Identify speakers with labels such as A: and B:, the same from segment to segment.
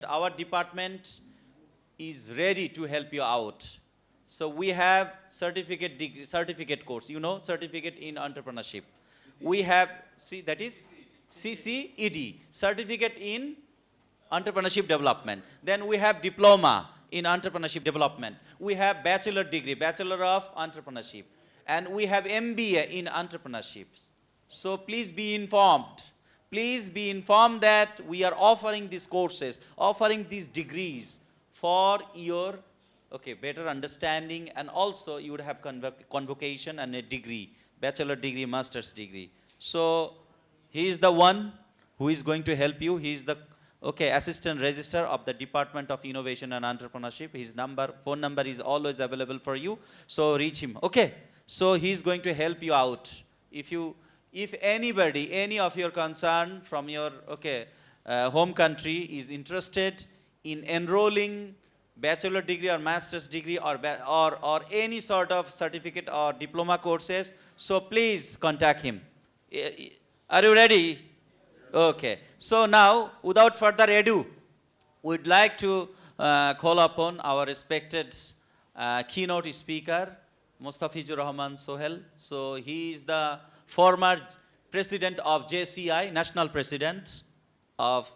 A: Our department is ready to help you out. So we have certificate course, certificate in entrepreneurship. We have, see, that is CCED, certificate in entrepreneurship development. Then we have diploma in entrepreneurship development. We have bachelor degree, bachelor of entrepreneurship. And we have MBA in entrepreneurship. So please be informed. Please be informed that we are offering these courses, offering these degrees for your better understanding, and also you would have convocation and a degree, bachelor degree, master's degree. So he is the one who is going to help you. He is the assistant registrar of the Department of Innovation and Entrepreneurship. His phone number is always available for you. So reach him. So he is going to help you out. If anybody, any of your concern from your home country is interested in enrolling bachelor degree or master's degree or any sort of certificate or diploma courses, so please contact him. Are you ready? Okay. So now, without further ado, we'd like to call upon our respected keynote speaker, Mustafizur Rahman Sohel. So he is the former president of JCI, national president of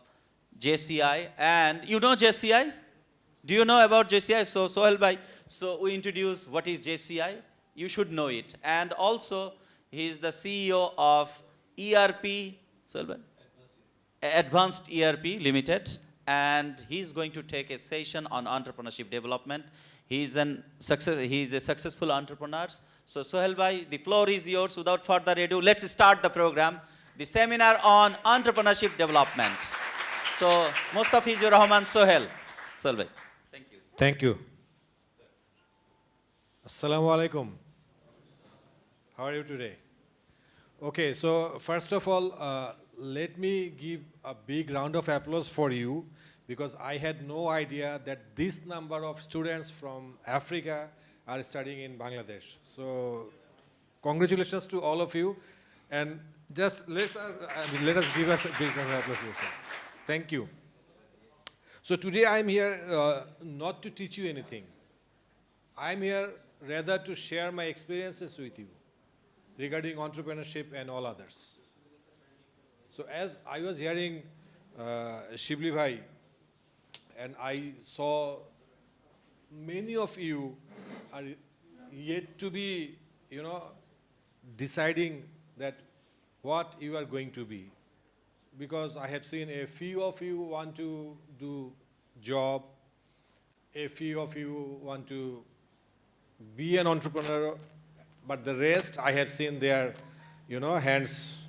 A: JCI. And you know JCI? Do you know about JCI? So Sohel bhai, so we introduce what is JCI. You should know it. And also, he is the CEO of ERP, Sohel bhai? Advanced ERP Limited. And he is going to take a session on entrepreneurship development. He is a successful entrepreneur. So Sohel bhai, the floor is yours. Without further ado, let's start the program, the seminar on entrepreneurship development. So Mustafizur Rahman Sohel. Sohel bhai.
B: Thank you. Assalamu alaikum. How are you today? Okay, so first of all, let me give a big round of applause for you, because I had no idea that this number of students from Africa are studying in Bangladesh. So congratulations to all of you, and just let us give us a big round of applause yourself. Thank you. So today I'm here not to teach you anything. I'm here rather to share my experiences with you regarding entrepreneurship and all others. So as I was hearing Shibli bhai, and I saw many of you are yet to be, deciding that what you are going to be. Because I have seen a few of you want to do job, a few of you want to be an entrepreneur, but the rest I have seen their, hands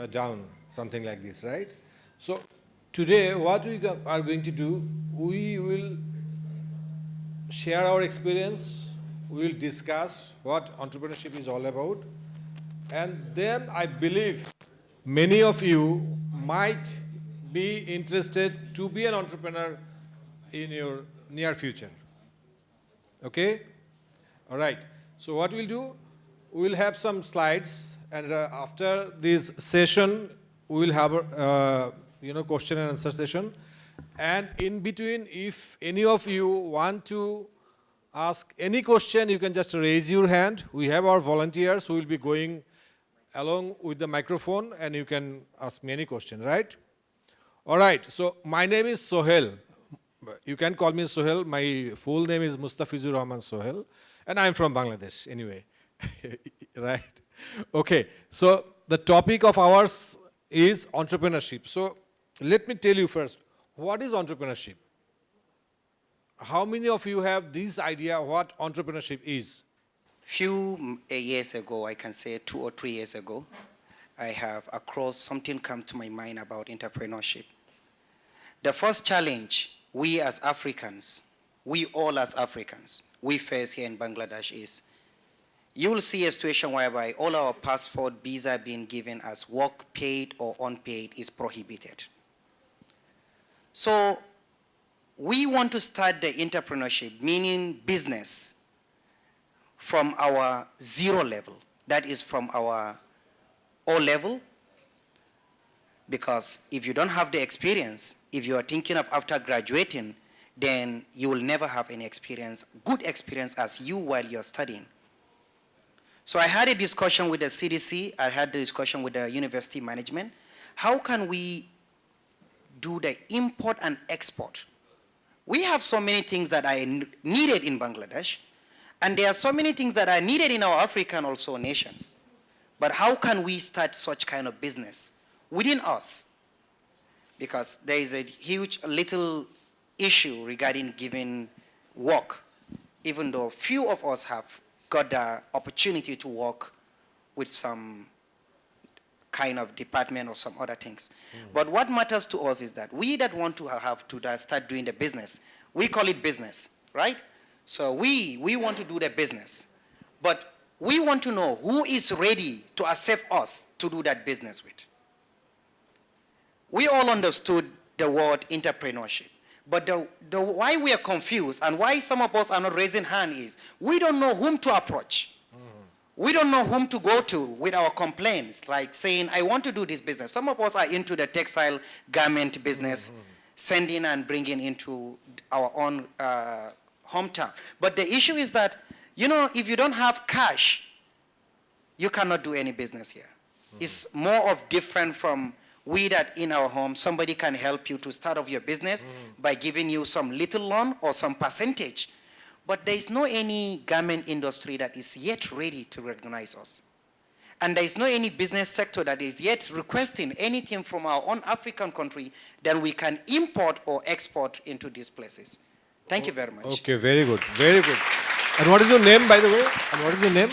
B: down, something like this, right? So today what we are going to do, we will share our experience, we will discuss what entrepreneurship is all about, and then I believe many of you might be interested to be an entrepreneur in your near future. Okay? All right. So what we'll do, we'll have some slides, and after this session, we'll have a question and answer session. And in between, if any of you want to ask any question, you can just raise your hand. We have our volunteers who will be going along with the microphone, and you can ask me any question, right? All right, so my name is Sohel. You can call me Sohel. My full name is Mustafizur Rahman Sohel, and I'm from Bangladesh anyway, right? Okay, so the topic of ours is entrepreneurship. So let me tell you first, what is entrepreneurship? How many of you have this idea what entrepreneurship is?
C: Few years ago, I can say 2 or 3 years ago, I have something come to my mind about entrepreneurship. The first challenge we as Africans, we all as Africans, we face here in Bangladesh is, you will see a situation whereby all our passport, visa being given as work paid or unpaid is prohibited. So we want to start the entrepreneurship, meaning business, from our zero level, that is from our O level, Because if you don't have the experience, if you are thinking of after graduating, then you will never have any experience, good experience as you while you're studying. So I had a discussion with the CDC, I had the discussion with the university management. How can we do the import and export? We have so many things that are needed in Bangladesh, and there are so many things that are needed in our African also nations. But how can we start such kind of business within us? Because there is a huge little issue regarding giving work, even though few of us have got the opportunity to work with some kind of department or some other things. But what matters to us is that we that want to have to start doing the business, we call it business, right? So we want to do the business, but we want to know who is ready to accept us to do that business with. We all understood the word entrepreneurship, but the why we are confused and why some of us are not raising hand is we don't know whom to approach. We don't know whom to go to with our complaints, like saying, I want to do this business. Some of us are into the textile garment business, sending and bringing into our own hometown. But the issue is that, you know, if you don't have cash, you cannot do any business here. It's more of different from we that in our home, somebody can help you to start off your business by giving you some little loan or some percentage. But there is no any garment industry that is yet ready to recognize us. And there is no any business sector that is yet requesting anything from our own African country that we can import or export into these places. Thank you very much.
B: Okay, very good, very good. And what is your name, by the way? And what is your name?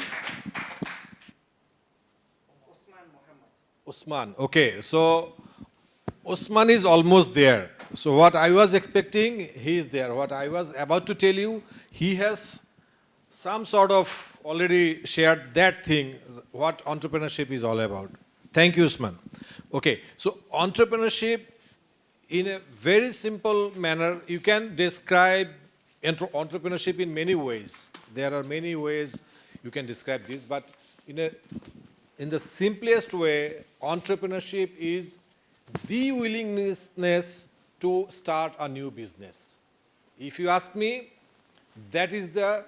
B: Usman. Okay, so Usman is almost there. So what I was expecting, he is there. What I was about to tell you, he has some sort of already shared that thing, what entrepreneurship is all about. Thank you, Usman. Okay, so entrepreneurship, in a very simple manner, you can describe entrepreneurship in many ways. There are many ways you can describe this, but in the simplest way, entrepreneurship is the willingness to start a new business. If you ask me, that is the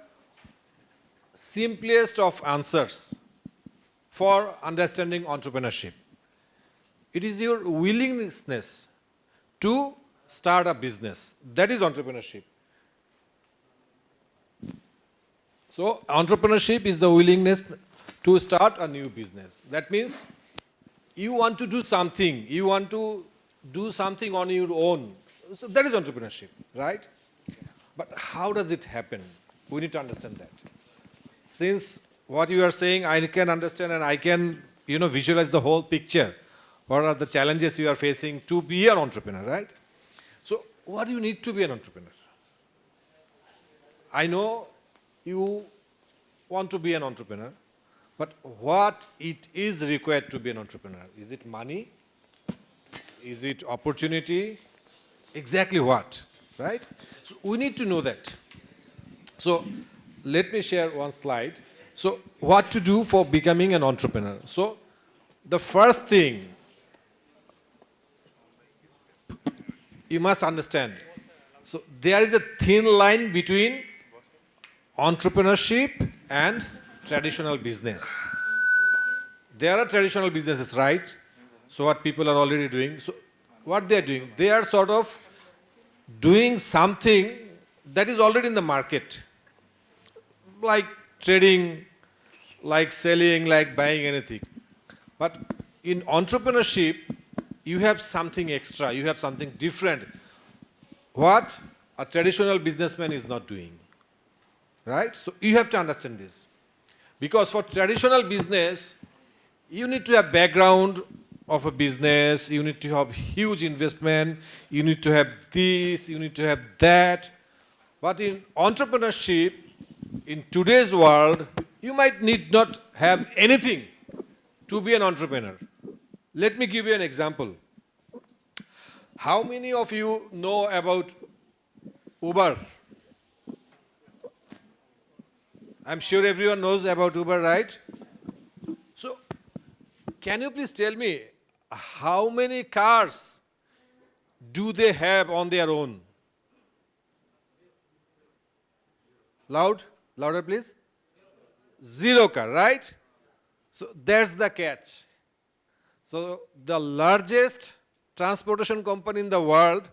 B: simplest of answers for understanding entrepreneurship. It is your willingness to start a business. That is entrepreneurship. So entrepreneurship is the willingness to start a new business. That means you want to do something. You want to do something on your own. So that is entrepreneurship, right? But how does it happen? We need to understand that. Since what you are saying, I can understand and I can, visualize the whole picture. What are the challenges you are facing to be an entrepreneur, right? So what do you need to be an entrepreneur? I know you want to be an entrepreneur, but what it is required to be an entrepreneur? Is it money? Is it opportunity? Exactly what, right? So we need to know that. So let me share one slide. So what to do for becoming an entrepreneur? So the first thing you must understand. So there is a thin line between entrepreneurship and traditional business. There are traditional businesses, right? So what people are already doing. So what they are doing, they are sort of doing something that is already in the market. Like trading, like selling, like buying anything. But in entrepreneurship, you have something extra, you have something different. What a traditional businessman is not doing. Right? So you have to understand this. Because for traditional business, you need to have background of a business, you need to have huge investment, you need to have this, you need to have that. But in entrepreneurship, in today's world, you might need not have anything to be an entrepreneur. Let me give you an example. How many of you know about Uber? I'm sure everyone knows about Uber, right? So, can you please tell me how many cars do they have on their own? Louder please. 0 car, right? So that's the catch. So the largest transportation company in the world,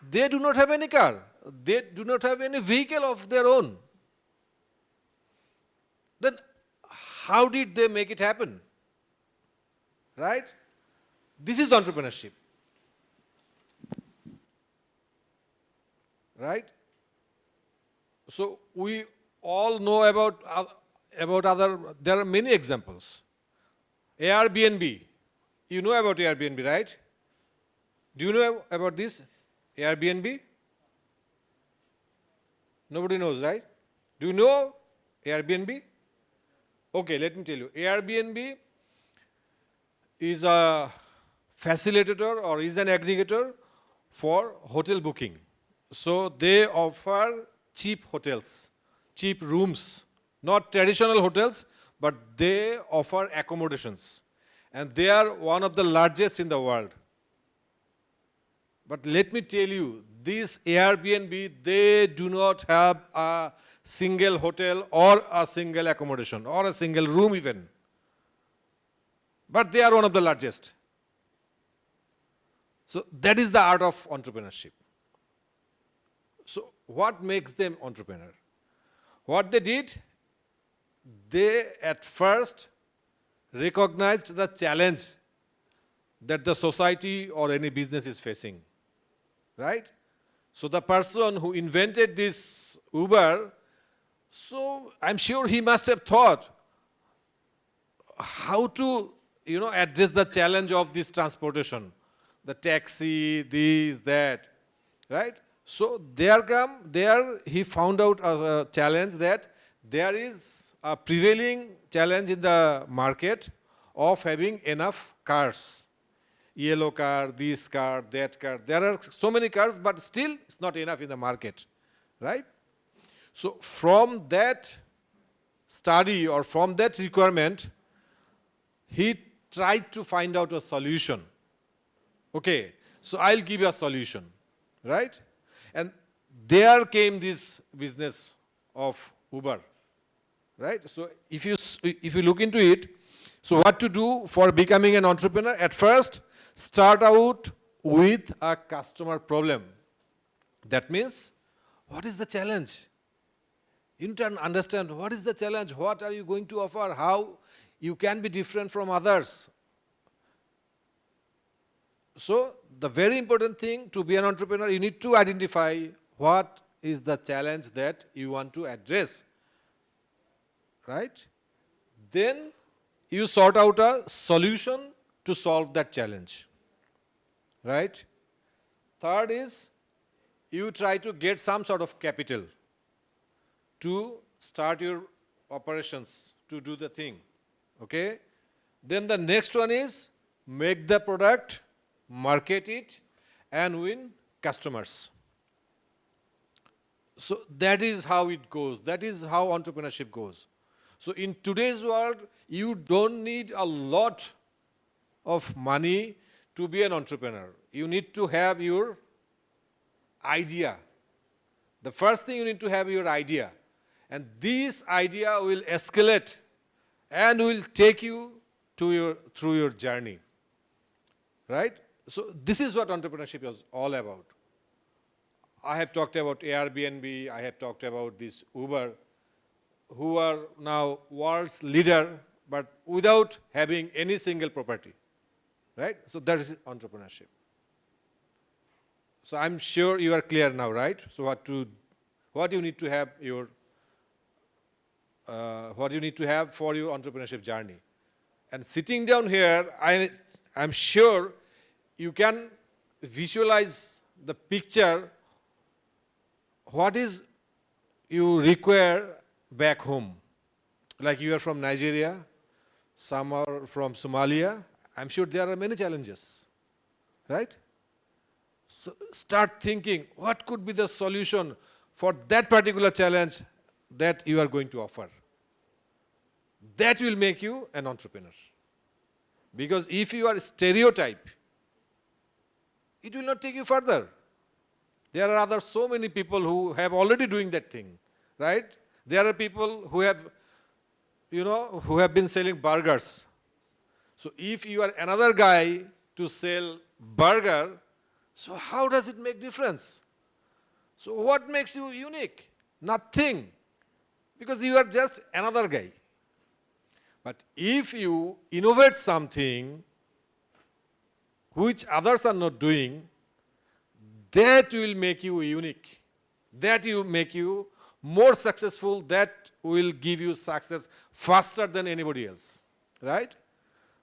B: they do not have any car. They do not have any vehicle of their own. Then how did they make it happen? Right? This is entrepreneurship. Right? So we all know about other, there are many examples. Airbnb. You know about Airbnb, right? Do you know about this? Airbnb? Nobody knows, right? Do you know Airbnb? Okay, let me tell you. Airbnb is a facilitator or is an aggregator for hotel booking. So they offer cheap hotels, cheap rooms, not traditional hotels, but they offer accommodations. And they are one of the largest in the world. But let me tell you, this Airbnb, they do not have a single hotel or a single accommodation or a single room even. But they are one of the largest. So that is the art of entrepreneurship. So what makes them entrepreneur? What they did, they at first recognized the challenge that the society or any business is facing, right? So the person who invented this Uber, so I'm sure he must have thought how to, address the challenge of this transportation, the taxi, this, that, right? So there he found out a challenge that there is a prevailing challenge in the market of having enough cars. Yellow car, this car, that car. There are so many cars, but still it's not enough in the market, right? So from that study or from that requirement, he tried to find out a solution. Okay, so I'll give you a solution, right? And there came this business of Uber, right? So if you look into it, so what to do for becoming an entrepreneur? At first, start out with a customer problem. That means, what is the challenge? You need to understand what is the challenge, what are you going to offer, how you can be different from others. So the very important thing to be an entrepreneur, you need to identify what is the challenge that you want to address, right? Then you sort out a solution to solve that challenge, right? Third is you try to get some sort of capital to start your operations, to do the thing, okay? Then the next one is make the product, market it, and win customers. So that is how it goes. That is how entrepreneurship goes. So in today's world, you don't need a lot of money to be an entrepreneur. You need to have your idea. The first thing you need to have your idea. And this idea will escalate and will take you to through your journey, right? So this is what entrepreneurship is all about. I have talked about Airbnb, I have talked about this Uber, who are now world's leader, but without having any single property, right? So that is entrepreneurship. So I'm sure you are clear now, right? So what you need to have for your entrepreneurship journey. And sitting down here, I'm sure you can visualize the picture, what is you require back home. Like you are from Nigeria, some are from Somalia. I'm sure there are many challenges, right? So start thinking, what could be the solution for that particular challenge that you are going to offer? That will make you an entrepreneur. Because if you are stereotype, it will not take you further. There are other so many people who have already doing that thing, right? There are people who have, who have been selling burgers. So if you are another guy to sell burger, so how does it make difference? So what makes you unique? Nothing. Because you are just another guy. But if you innovate something which others are not doing, that will make you unique. That will make you more successful. That will give you success faster than anybody else. Right?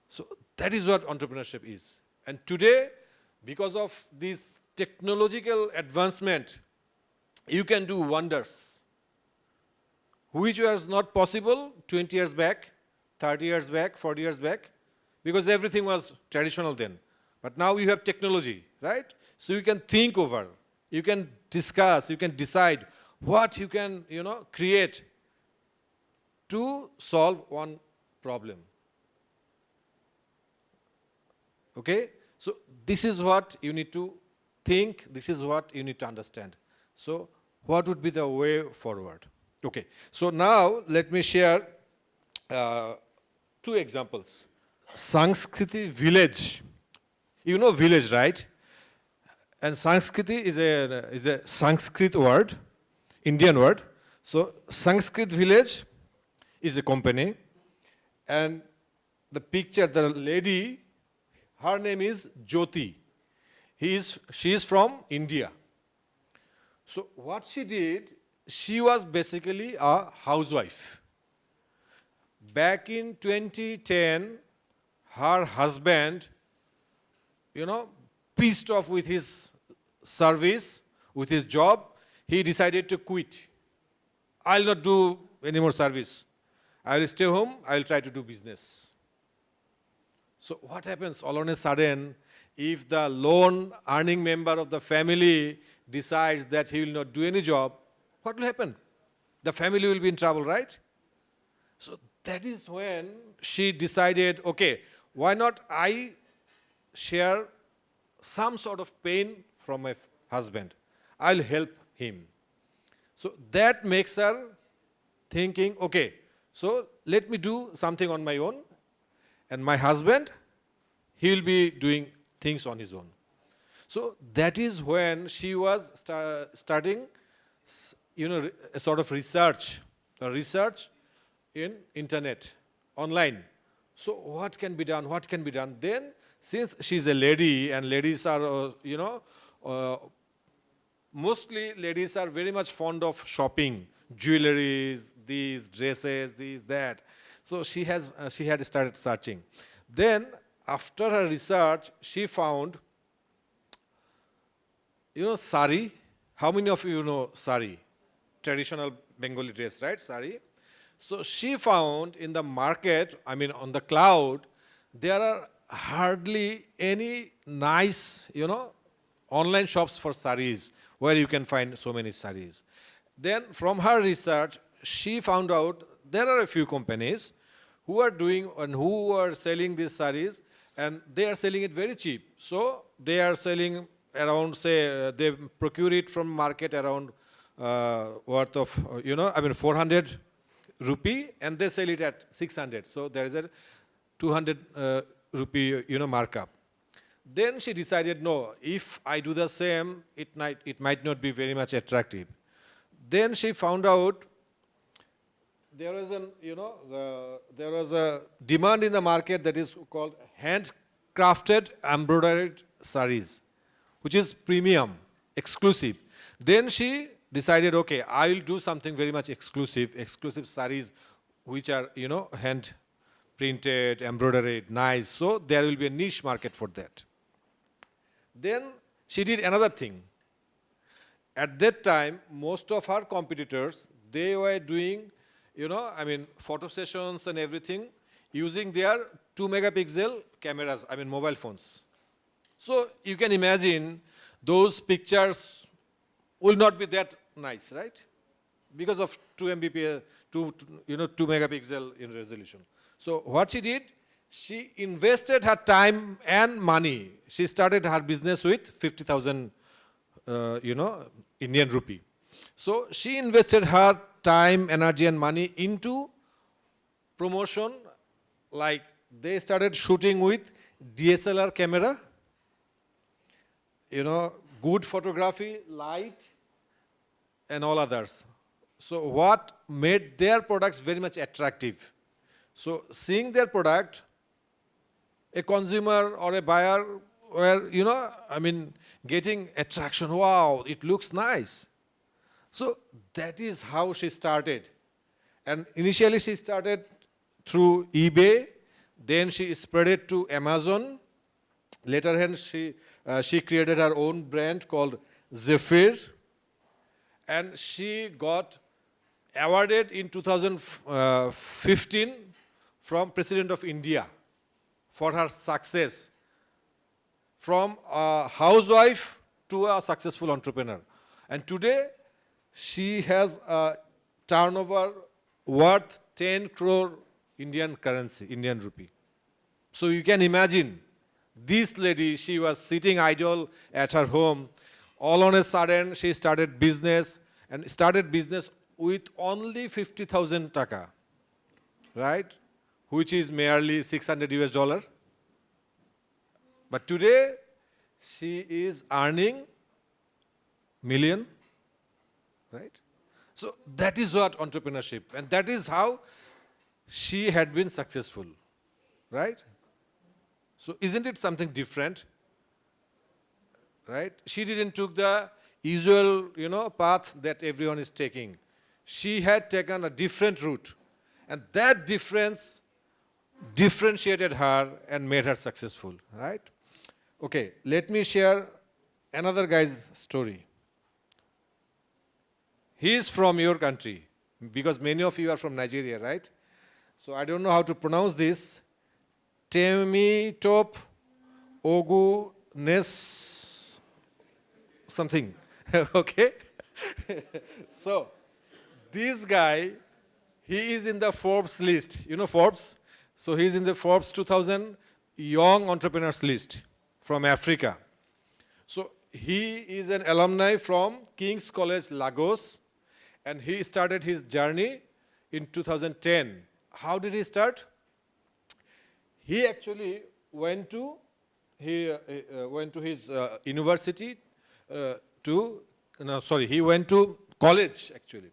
B: So that is what entrepreneurship is. And today, because of this technological advancement, you can do wonders, which was not possible 20 years back, 30 years back, 40 years back, because everything was traditional then. But now you have technology, right? So you can think over, you can discuss, you can decide what you can, create to solve one problem. Okay? So this is what you need to think, this is what you need to understand. So what would be the way forward? Okay, so now let me share 2 examples. Sanskriti village. You know village, right? And Sanskriti is a Sanskrit word, Indian word. So Sanskrit village is a company. And the picture, the lady, her name is Jyoti. She is from India. So what she did, she was basically a housewife. Back in 2010, her husband, pissed off with his service, with his job, he decided to quit. I'll not do any more service. I will stay home, I will try to do business. So what happens all on a sudden, if the lone earning member of the family decides that he will not do any job, what will happen? The family will be in trouble, right? So that is when she decided, okay, why not I share some sort of pain from my husband? I'll help him. So that makes her thinking, okay, so let me do something on my own, and my husband, he will be doing things on his own. So that is when she was starting, a sort of research in internet, online. So what can be done? What can be done? Then, since she's a lady, and ladies are, mostly ladies are very much fond of shopping, jewelries, these dresses, these, that. So she had started searching. Then, after her research, she found, sari. How many of you know sari? Traditional Bengali dress, right? Sari. So she found in the market, on the cloud, there are hardly any nice, online shops for saris where you can find so many saris. Then from her research, she found out there are a few companies who are doing and who are selling these saris, and they are selling it very cheap. So they are selling around, say, they procure it from market around worth of, 400 rupee, and they sell it at 600. So there is a 200 rupee, markup. Then she decided, no, if I do the same, it might not be very much attractive. Then she found out there was a demand in the market that is called handcrafted embroidered saris, which is premium, exclusive. Then she decided, okay, I will do something very much exclusive saris, which are, hand printed, embroidered, nice. So there will be a niche market for that. Then she did another thing. At that time, most of her competitors, they were doing, photo sessions and everything using their 2 megapixel cameras, mobile phones. So you can imagine those pictures will not be that nice, right? Because of 2 megapixel in resolution. So what she did, She invested her time and money. She started her business with 50,000, Indian rupee. So she invested her time, energy and money into promotion. Like they started shooting with DSLR camera, good photography, light and all others. So what made their products very much attractive? So seeing their product, a consumer or a buyer were, getting attraction. Wow, it looks nice. So that is how she started. And initially she started through eBay, then she spread it to Amazon. Later on, she created her own brand called Zephyr, and she got awarded in 2015 from President of India for her success, from a housewife to a successful entrepreneur. And today, she has a turnover worth 10 crore Indian currency, Indian rupee. So you can imagine, this lady, she was sitting idle at her home. All on a sudden, she started business, and started business with only 50,000 taka, right? Which is merely 600 US dollar. But today, she is earning million, right? So that is what entrepreneurship, and that is how she had been successful, right? So isn't it something different, right? She didn't took the usual, path that everyone is taking. She had taken a different route, and that difference differentiated her and made her successful, right? Okay, let me share another guy's story. He is from your country, because many of you are from Nigeria, right? So I don't know how to pronounce this. Temitop Ogu Nes something. Okay? So this guy, he is in the Forbes list. You know Forbes? So he is in the Forbes 2000 Young Entrepreneurs list from Africa. So he is an alumni from King's College, Lagos, and he started his journey in 2010. How did he start? He actually went to his university he went to college actually,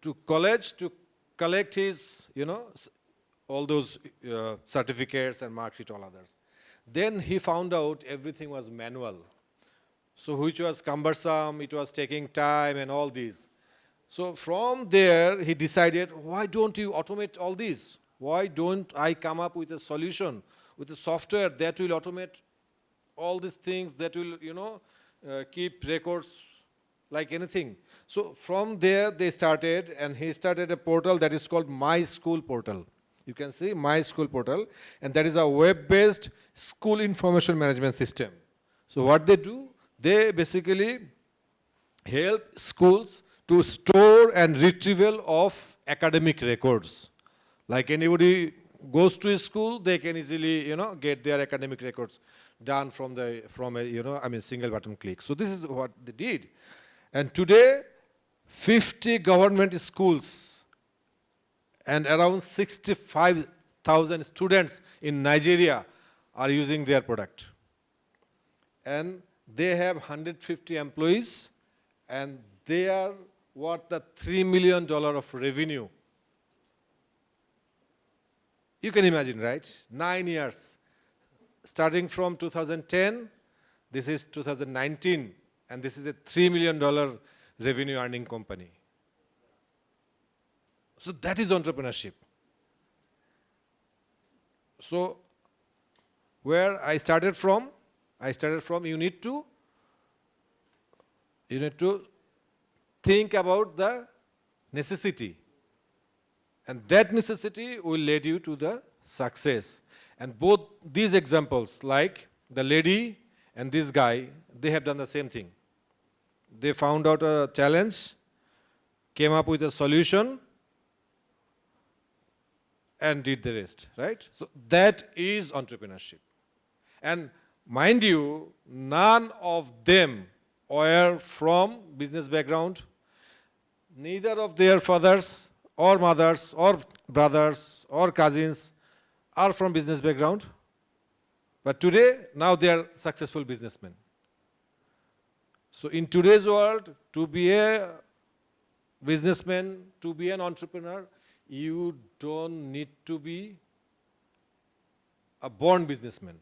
B: to collect his, all those certificates and mark sheet, all others. Then he found out everything was manual. So which was cumbersome, it was taking time and all these. So from there, he decided, why don't you automate all these? Why don't I come up with a solution, with a software that will automate all these things, that will, keep records like anything. So from there, they started, and he started a portal that is called My School Portal. You can see My School Portal, and that is a web-based school information management system. So what they do, they basically help schools to store and retrieval of academic records. Like anybody goes to a school, they can easily, get their academic records done from a single button click. So this is what they did. And today, 50 government schools and around 65,000 students in Nigeria are using their product. And they have 150 employees, and they are worth the $3 million of revenue. You can imagine, right? 9 years. Starting from 2010, this is 2019, and this is a $3 million revenue earning company. So that is entrepreneurship. So where I started from, you need to think about the necessity. And that necessity will lead you to the success. And both these examples, like the lady and this guy, they have done the same thing. They found out a challenge, came up with a solution, and did the rest, right? So that is entrepreneurship. And mind you, none of them were from business background. Neither of their fathers or mothers or brothers or cousins are from business background. But today, now they are successful businessmen. So in today's world, to be a businessman, to be an entrepreneur, you don't need to be a born businessman.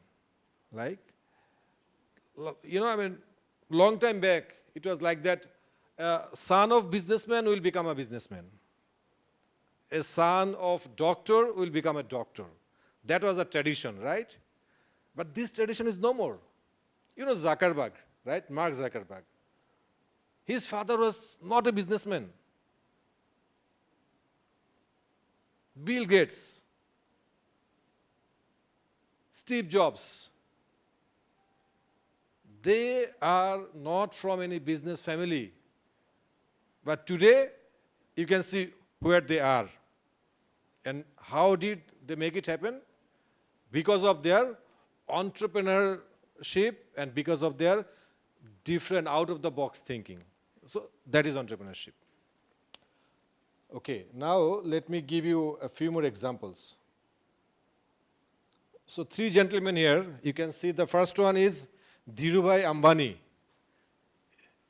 B: Like, long time back, it was like that, a son of businessman will become a businessman. A son of doctor will become a doctor. That was a tradition, right? But this tradition is no more. Zuckerberg, right? Mark Zuckerberg. His father was not a businessman. Bill Gates, Steve Jobs, they are not from any business family. But today, you can see where they are. And how did they make it happen? Because of their entrepreneurship and because of their different out-of-the-box thinking. So that is entrepreneurship. Okay, now let me give you a few more examples. So 3 gentlemen here, you can see the first one is Dhirubhai Ambani.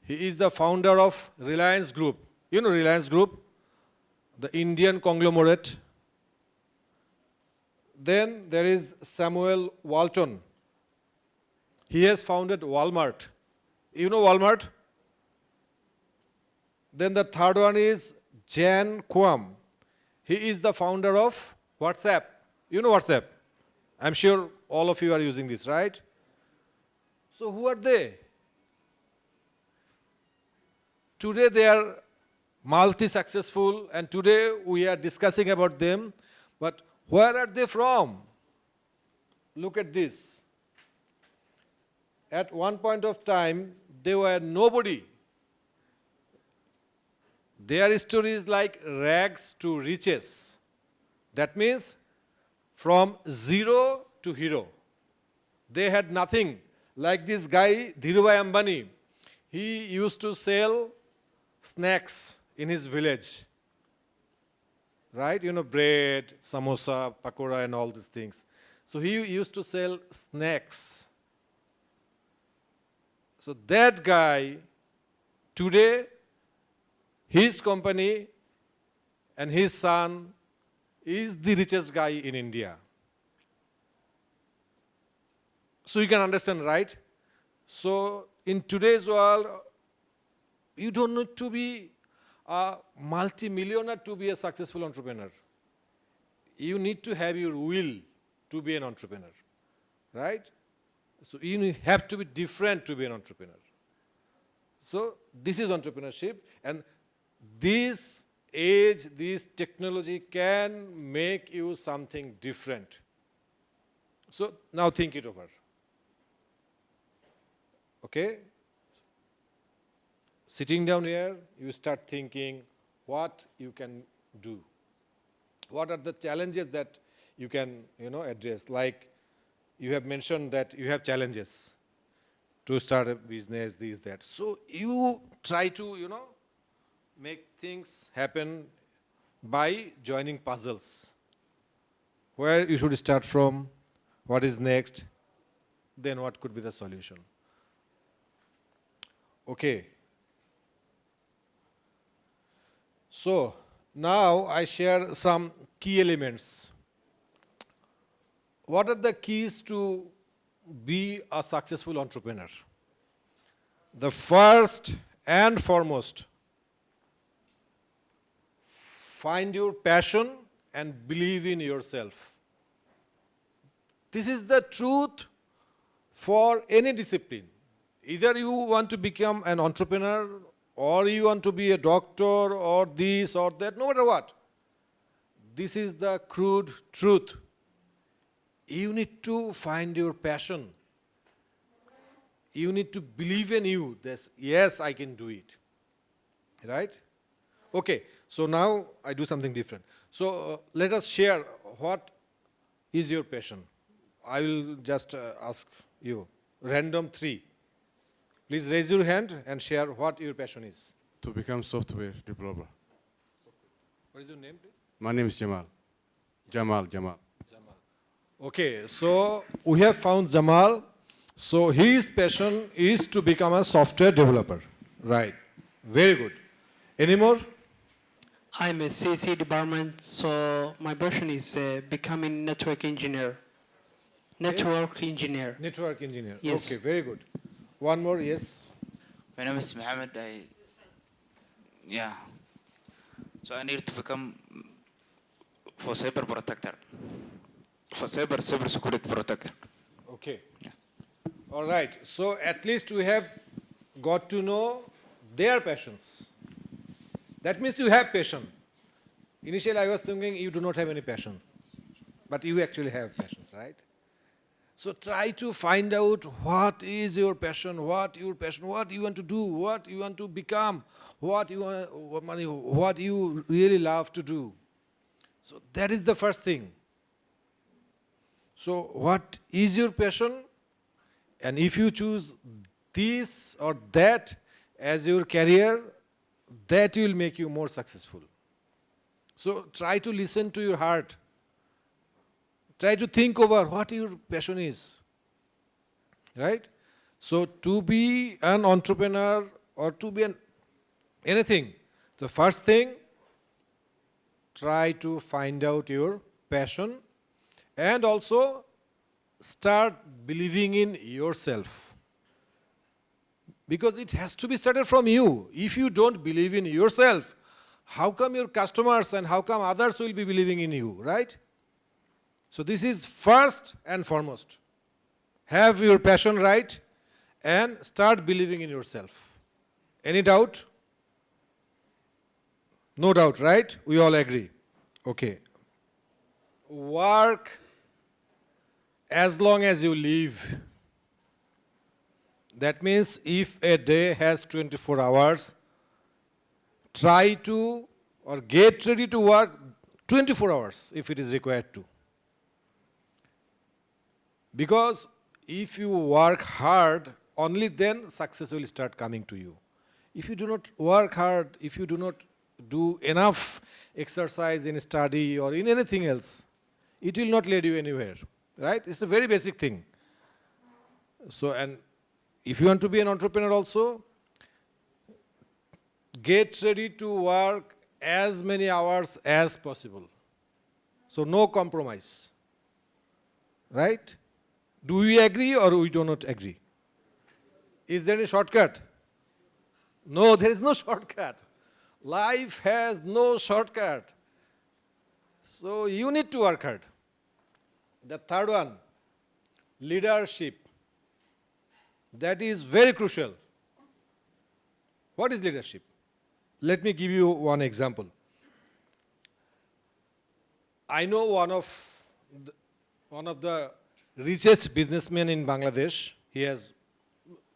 B: He is the founder of Reliance Group. You know Reliance Group, the Indian conglomerate. Then there is Samuel Walton. He has founded Walmart. You know Walmart? Then the third one is Jan Kwam. He is the founder of WhatsApp. You know WhatsApp? I'm sure all of you are using this, right? So who are they? Today they are multi-successful and today we are discussing about them. But where are they from? Look at this. At one point of time, they were nobody. Their story is like rags to riches. That means from zero to hero. They had nothing. Like this guy, Dhirubhai Ambani, he used to sell snacks in his village. Right? Bread, samosa, pakora and all these things. So he used to sell snacks. So that guy, today, his company and his son is the richest guy in India. So you can understand, right? So in today's world, you don't need to be a multi-millionaire to be a successful entrepreneur. You need to have your will to be an entrepreneur, right? So you have to be different to be an entrepreneur. So this is entrepreneurship, and this age, this technology can make you something different. So now think it over. Okay? Sitting down here, you start thinking what you can do. What are the challenges that you can, address? Like you have mentioned that you have challenges to start a business, this, that. So you try to, make things happen by joining puzzles. Where you should start from, what is next, then what could be the solution. Okay. So now I share some key elements. What are the keys to be a successful entrepreneur? The first and foremost, find your passion and believe in yourself. This is the truth for any discipline. Either you want to become an entrepreneur or you want to be a doctor or this or that, no matter what. This is the crude truth. You need to find your passion. You need to believe in you. This, yes, I can do it. Right? Okay, so now I do something different. So let us share what is your passion? I will just ask you, random 3. Please raise your hand and share what your passion is.
D: To become software developer.
B: What is your name, please?
D: My name is Jamal. Jamal.
B: Okay, so we have found Jamal. So his passion is to become a software developer. Right. Very good. Any more?
E: I'm a CDC department, so my passion is becoming network engineer. Network engineer.
B: Network engineer.
E: Yes.
B: Okay, very good. One more, yes.
F: My name is Mohammed. So I need to become for cyber protector, for cyber security protector.
B: Okay. All right. So at least we have got to know their passions. That means you have passion. Initially I was thinking you do not have any passion. But you actually have passions, right? So try to find out what is your passion, what you want to do, what you want to become, what you really love to do. So that is the first thing. So what is your passion? And if you choose this or that as your career, that will make you more successful. So try to listen to your heart. Try to think over what your passion is. Right? So to be an entrepreneur or to be anything, the first thing, try to find out your passion and also start believing in yourself. Because it has to be started from you. If you don't believe in yourself, how come your customers and how come others will be believing in you, right? So this is first and foremost. Have your passion right and start believing in yourself. Any doubt? No doubt, right? We all agree. Okay. Work as long as you live. That means if a day has 24 hours, try to or get ready to work 24 hours if it is required to. Because if you work hard, only then success will start coming to you. If you do not work hard, if you do not do enough exercise in study or in anything else, it will not lead you anywhere. Right? It's a very basic thing. So, and if you want to be an entrepreneur also, get ready to work as many hours as possible. So no compromise. Right? Do we agree or we do not agree? Is there any shortcut? No, there is no shortcut. Life has no shortcut. So you need to work hard. The third one, leadership. That is very crucial. What is leadership? Let me give you one example. I know one of the richest businessmen in Bangladesh. He has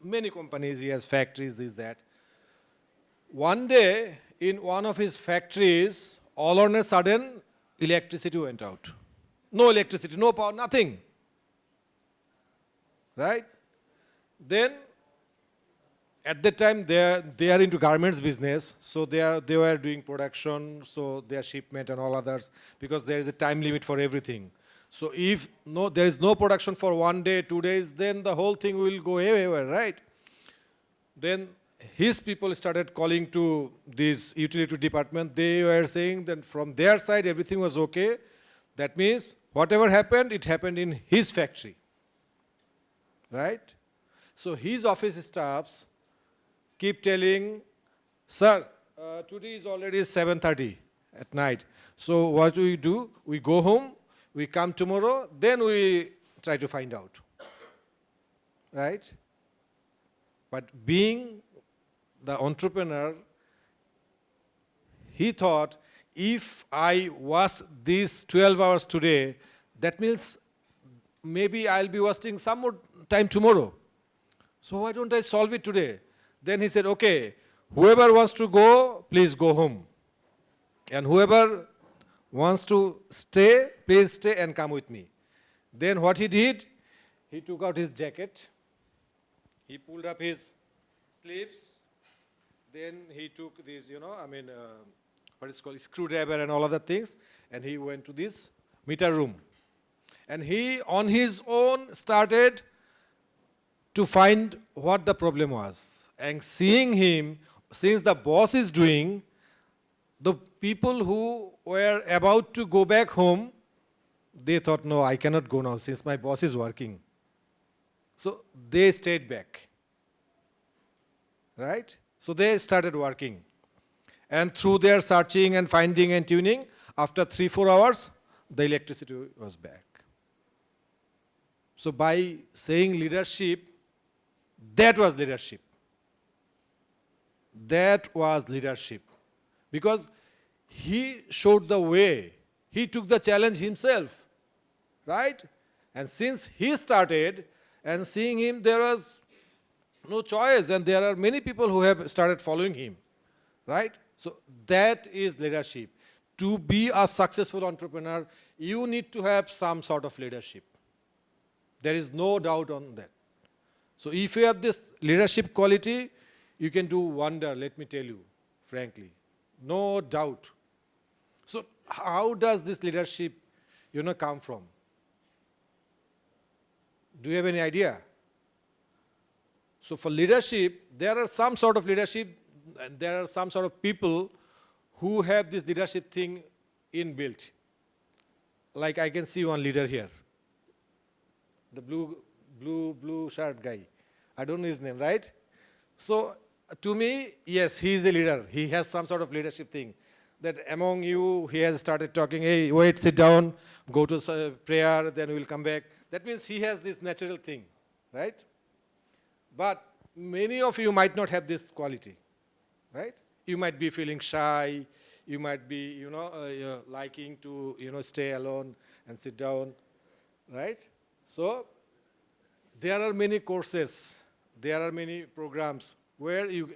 B: many companies, he has factories, this, that. One day, in one of his factories, all on a sudden, electricity went out. No electricity, no power, nothing. Right? Then, at that time, they are into garments business, so they were doing production, so their shipment and all others, because there is a time limit for everything. So if there is no production for 1 day, 2 days, then the whole thing will go everywhere, right? Then his people started calling to this utility department. They were saying that from their side everything was okay. That means whatever happened, it happened in his factory, right? So his office staffs keep telling, sir, today is already 7:30 at night. So what do? We go home, we come tomorrow, then we try to find out, right? But being the entrepreneur, he thought, if I waste these 12 hours today, that means maybe I'll be wasting some more time tomorrow. So why don't I solve it today? Then he said, okay, whoever wants to go, please go home. And whoever wants to stay, please stay and come with me. Then what he did, he took out his jacket, he pulled up his sleeves, then he took this, what is called screwdriver and all other things, and he went to this meter room. And he, on his own, started to find what the problem was. And seeing him, since the boss is doing, the people who were about to go back home, they thought, no, I cannot go now since my boss is working. So they stayed back. Right? So they started working. And through their searching and finding and tuning, after 3-4 hours, the electricity was back. So by saying leadership, that was leadership. That was leadership. Because he showed the way. He took the challenge himself. Right? And since he started, and seeing him, there was no choice. And there are many people who have started following him. Right? So that is leadership. To be a successful entrepreneur, you need to have some sort of leadership. There is no doubt on that. So if you have this leadership quality, you can do wonder, let me tell you, frankly. No doubt. So how does this leadership, come from? Do you have any idea? So for leadership, there are some sort of leadership, and there are some sort of people who have this leadership thing inbuilt. Like I can see one leader here. The blue shirt guy. I don't know his name, right? So to me, yes, he is a leader. He has some sort of leadership thing. That among you, he has started talking, hey, wait, sit down, go to prayer, then we'll come back. That means he has this natural thing, right? But many of you might not have this quality, right? You might be feeling shy. You might be, liking to, stay alone and sit down, right? So there are many courses, there are many programs where you,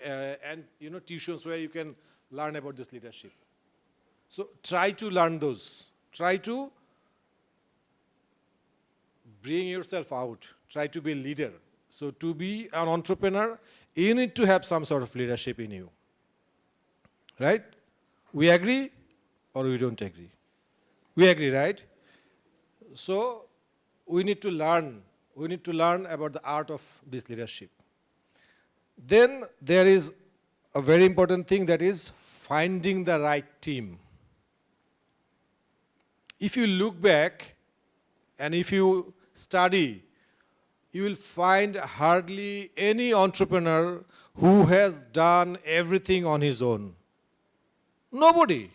B: tuitions where you can learn about this leadership. So try to learn those. Try to bring yourself out. Try to be a leader. So to be an entrepreneur, you need to have some sort of leadership in you. Right? We agree or we don't agree? We agree, right? So we need to learn. We need to learn about the art of this leadership. Then there is a very important thing, that is finding the right team. If you look back and if you study, you will find hardly any entrepreneur who has done everything on his own. Nobody.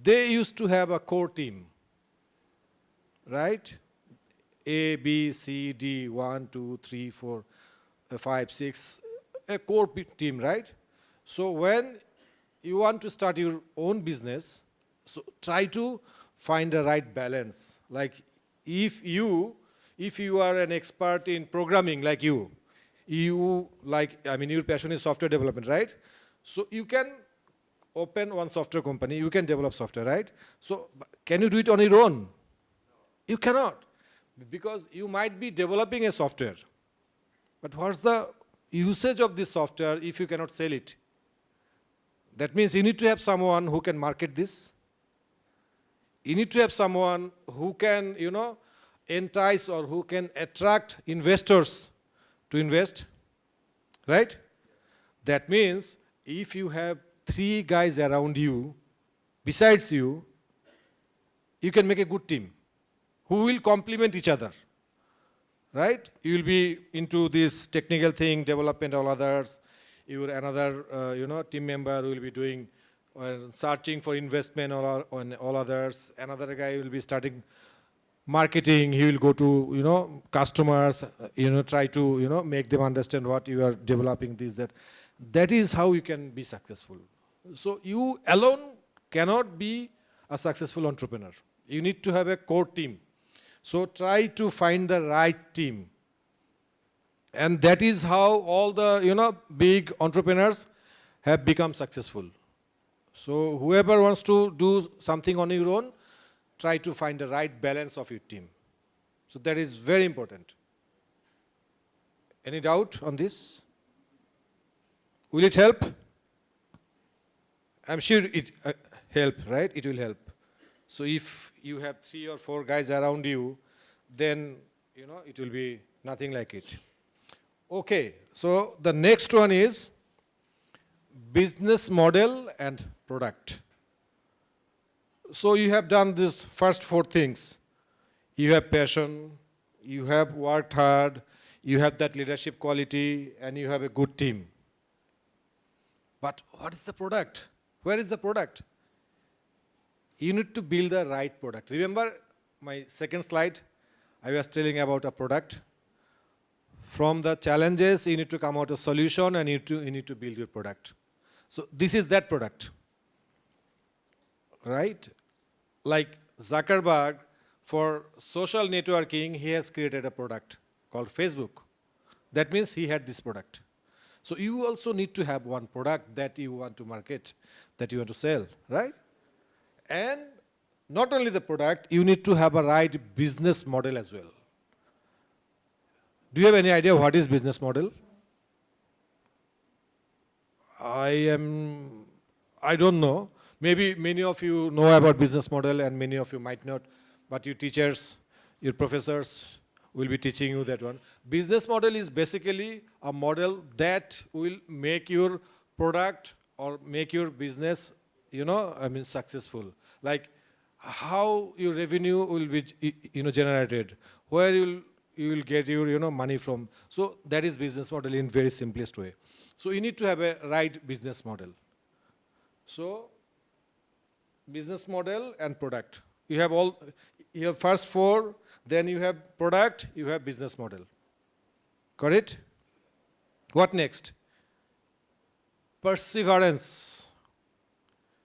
B: They used to have a core team, right? A, B, C, D, 1, 2, 3, 4, 5, 6, a core team, right? So when you want to start your own business, so try to find the right balance. Like if you are an expert in programming like your passion is software development, right? So you can open one software company, you can develop software, right? So can you do it on your own? You cannot, because you might be developing a software, but what's the usage of this software if you cannot sell it? That means you need to have someone who can market this. You need to have someone who can, entice or who can attract investors to invest, right? That means if you have 3 guys around you, besides you can make a good team who will complement each other, right? You will be into this technical thing, development, all others. You are another, team member who will be doing searching for investment on all others. Another guy will be starting marketing. He will go to, customers, try to, make them understand what you are developing, this, that. That is how you can be successful. So you alone cannot be a successful entrepreneur. You need to have a core team. So try to find the right team. And that is how all the, big entrepreneurs have become successful. So whoever wants to do something on your own, try to find the right balance of your team. So that is very important. Any doubt on this? Will it help? I'm sure it help, right? It will help. So if you have 3 or 4 guys around you, then it will be nothing like it. Okay, so the next one is business model and product. So you have done this first 4 things. You have passion, you have worked hard, you have that leadership quality, and you have a good team. But what is the product? Where is the product? You need to build the right product. Remember my second slide? I was telling about a product. From the challenges, you need to come out a solution, and you need to build your product. So this is that product, right? Like Zuckerberg, for social networking, he has created a product called Facebook. That means he had this product. So you also need to have one product that you want to market, that you want to sell, right? And not only the product, you need to have a right business model as well. Do you have any idea what is business model? I don't know. Maybe many of you know about business model and many of you might not, but your teachers, your professors will be teaching you that one. Business model is basically a model that will make your product or make your business, successful. Like how your revenue will be, generated, where you will get your, money from. So that is business model in very simplest way. So you need to have a right business model. So business model and product. You have first 4, then you have product, you have business model. Got it? What next? Perseverance.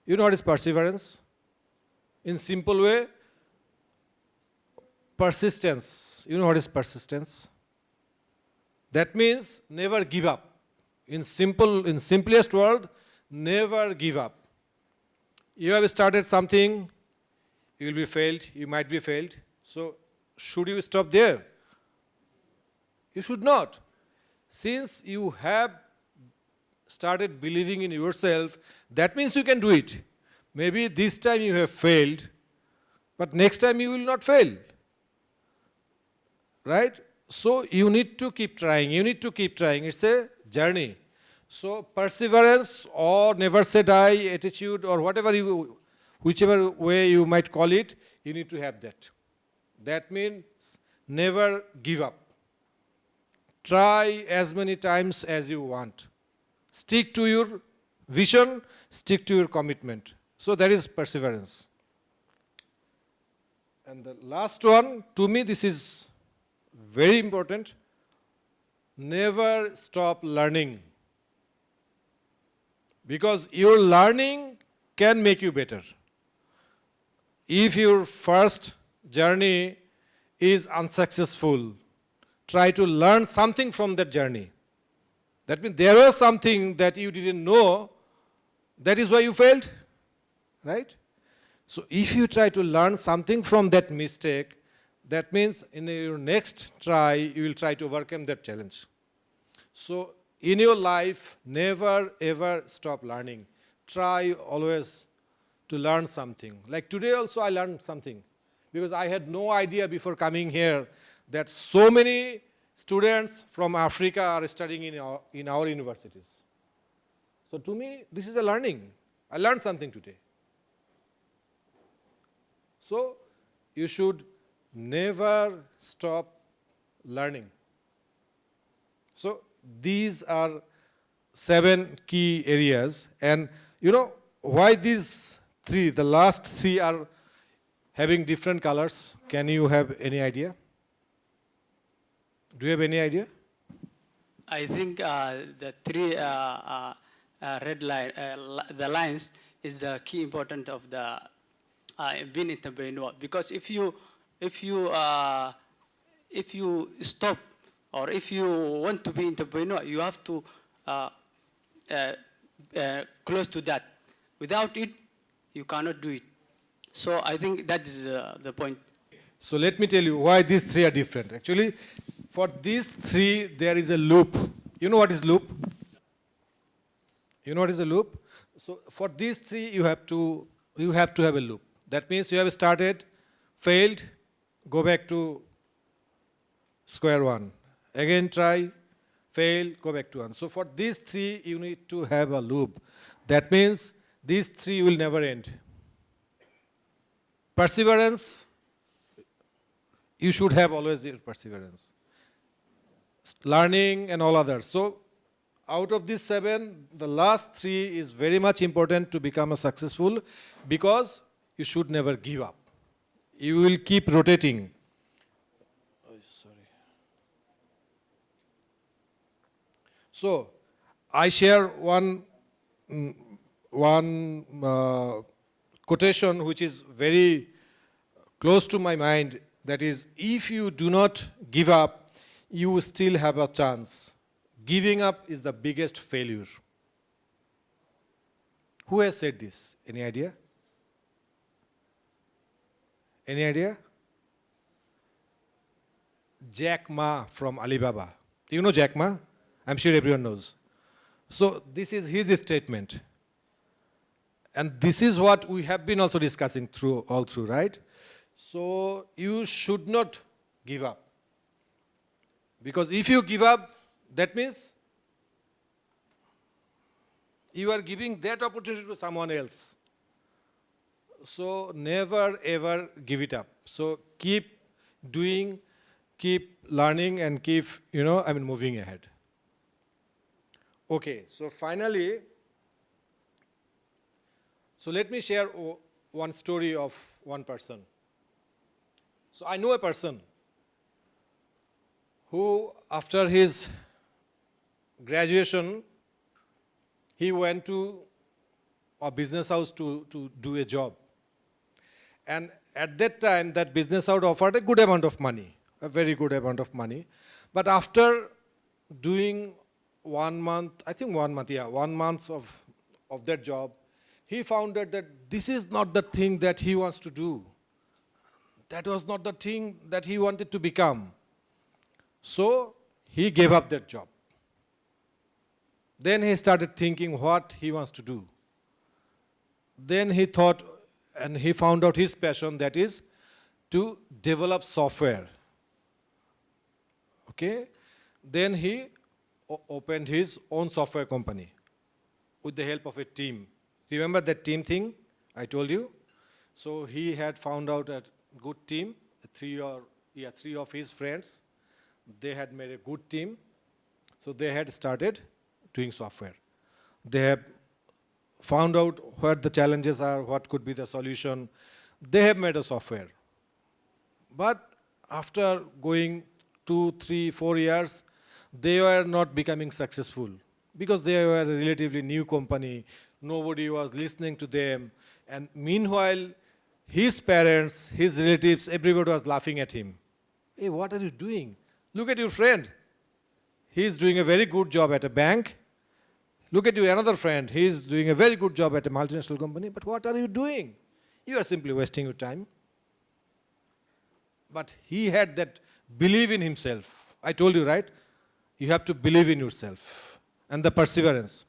B: You know what is perseverance? In simple way, persistence. You know what is persistence? That means never give up. In simplest word, never give up. You have started something, you will be failed, you might be failed. So should you stop there? You should not. Since you have started believing in yourself, that means you can do it. Maybe this time you have failed, but next time you will not fail. Right? So you need to keep trying. You need to keep trying. It's a journey. So perseverance or never say die attitude or whichever way you might call it, you need to have that. That means never give up. Try as many times as you want. Stick to your vision, stick to your commitment. So that is perseverance. And the last one, to me this is very important. Never stop learning. Because your learning can make you better. If your first journey is unsuccessful, try to learn something from that journey. That means there was something that you didn't know, that is why you failed, right? So if you try to learn something from that mistake, that means in your next try, you will try to overcome that challenge. So in your life, never ever stop learning. Try always to learn something. Like today also I learned something, because I had no idea before coming here that so many students from Africa are studying in our universities. So to me, this is a learning. I learned something today. So you should never stop learning. So these are 7 key areas. And you know why these 3, the last 3 are having different colors? Can you have any idea? Do you have any idea?
E: I think the 3 red line, the lines is the key important of the being entrepreneur. Because if you stop or if you want to be entrepreneur, you have to close to that. Without it, you cannot do it. So I think that is the point.
B: So let me tell you why these three are different. Actually, for these three, there is a loop. You know what is loop? You know what is a loop? So for these three, you have to have a loop. That means you have started, failed, go back to square one. Again try, fail, go back to one. So for these three, you need to have a loop. That means these three will never end. Perseverance, you should have always your perseverance. Learning and all others. So out of these 7, the last 3 is very much important to become a successful, because you should never give up. You will keep rotating. Oh, sorry. So I share one quotation which is very close to my mind. That is, if you do not give up, you still have a chance. Giving up is the biggest failure. Who has said this? Any idea? Any idea? Jack Ma from Alibaba. You know Jack Ma? I'm sure everyone knows. So this is his statement. And this is what we have been also discussing all through, right? So you should not give up. Because if you give up, that means you are giving that opportunity to someone else. So never ever give it up. So keep doing, keep learning, and keep, moving ahead. Okay, so finally, so let me share one story of one person. So I know a person who, after his graduation, he went to a business house to do a job. And at that time, that business house offered a good amount of money, a very good amount of money. But after doing 1 month, I think 1 month, 1 month of that job, he found out that this is not the thing that he wants to do. That was not the thing that he wanted to become. So he gave up that job. Then he started thinking what he wants to do. Then he thought, and he found out his passion, that is to develop software. Okay? Then he opened his own software company with the help of a team. Remember that team thing I told you? So he had found out a good team, 3 of his friends. They had made a good team. So they had started doing software. They have found out what the challenges are, what could be the solution. They have made a software. But after going 2, 3, 4 years, they were not becoming successful because they were a relatively new company. Nobody was listening to them. And meanwhile, his parents, his relatives, everybody was laughing at him. Hey, what are you doing? Look at your friend. He is doing a very good job at a bank. Look at you, another friend. He is doing a very good job at a multinational company. But what are you doing? You are simply wasting your time. But he had that belief in himself. I told you, right? You have to believe in yourself. And the perseverance.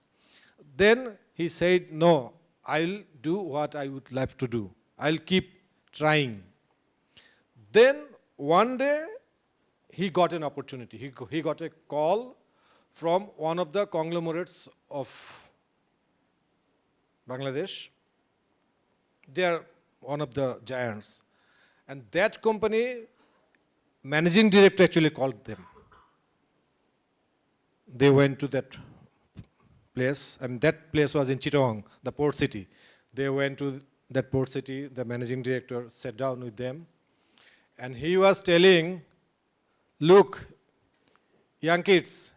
B: Then he said, no, I'll do what I would like to do. I'll keep trying. Then one day, he got an opportunity. He got a call from one of the conglomerates of Bangladesh. They are one of the giants. And that company, managing director actually called them. They went to that place, and that place was in Chittagong, the port city. They went to that port city, the managing director sat down with them, and he was telling, look, young kids,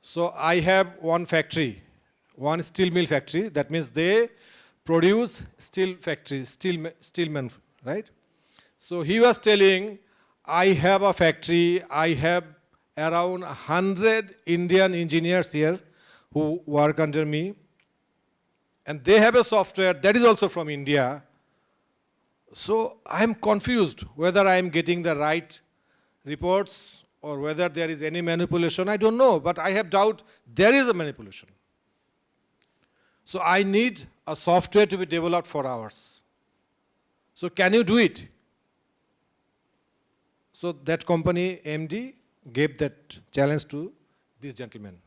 B: so I have one factory, one steel mill factory. That means they produce steel factories, steel men, right? So he was telling, I have a factory, I have around 100 Indian engineers here who work under me. And they have a software that is also from India. So I am confused whether I am getting the right reports or whether there is any manipulation. I don't know, but I have doubt there is a manipulation. So I need a software to be developed for ours. So can you do it? So that company MD gave that challenge to this gentleman.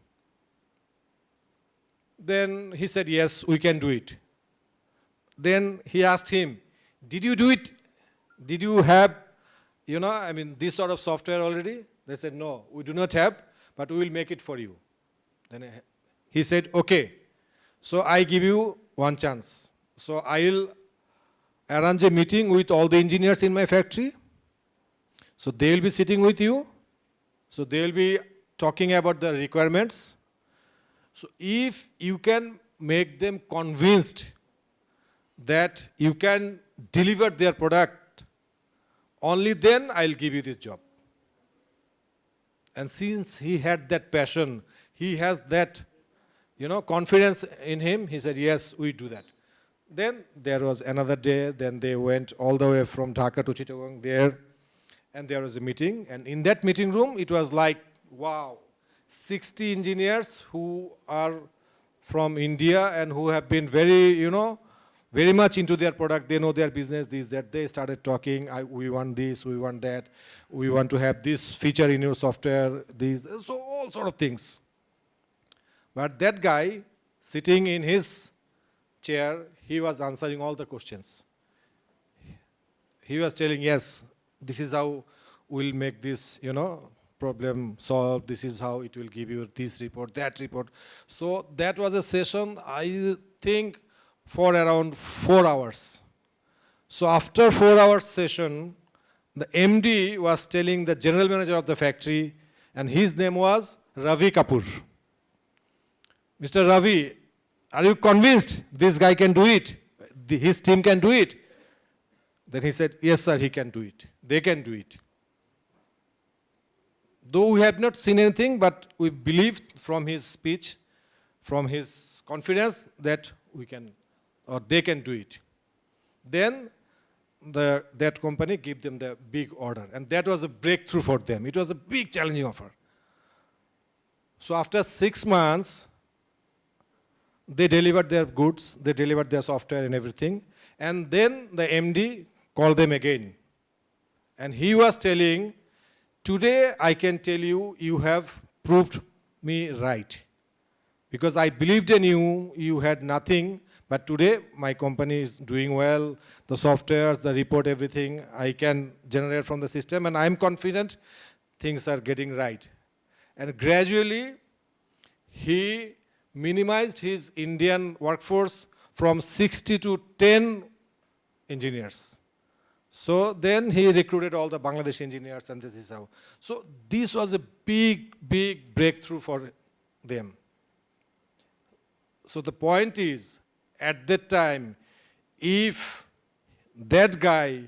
B: Then he said, yes, we can do it. Then he asked him, did you do it? Did you have, this sort of software already? They said, no, we do not have, but we will make it for you. Then he said, okay, so I give you one chance. So I will arrange a meeting with all the engineers in my factory. So they will be sitting with you. So they will be talking about the requirements. So if you can make them convinced that you can deliver their product, only then I'll give you this job. And since he had that passion, he has that, confidence in him, he said, yes, we do that. Then there was another day, then they went all the way from Dhaka to Chittagong there, and there was a meeting. And in that meeting room, it was like, wow, 60 engineers who are from India and who have been very, very much into their product. They know their business, this, that. They started talking, we want this, we want that. We want to have this feature in your software, this, so all sort of things. But that guy, sitting in his chair, he was answering all the questions. He was telling, yes, this is how we'll make this, problem solved. This is how it will give you this report, that report. So that was a session, I think, for around 4 hours. So after 4 hours session, the MD was telling the general manager of the factory, and his name was Ravi Kapoor. Mr. Ravi, are you convinced this guy can do it? His team can do it? Then he said, yes, sir, he can do it. They can do it. Though we have not seen anything, but we believe from his speech, from his confidence, that we can, or they can do it. Then that company gave them the big order, and that was a breakthrough for them. It was a big challenging offer. So after 6 months, they delivered their goods, they delivered their software and everything, and then the MD called them again. And he was telling, today I can tell you, you have proved me right. Because I believed in you, you had nothing, but today my company is doing well, the softwares, the report, everything, I can generate from the system, and I'm confident things are getting right. And gradually, he minimized his Indian workforce from 60 to 10 engineers. So then he recruited all the Bangladeshi engineers, and this is how. So this was a big, big breakthrough for them. So the point is, at that time, if that guy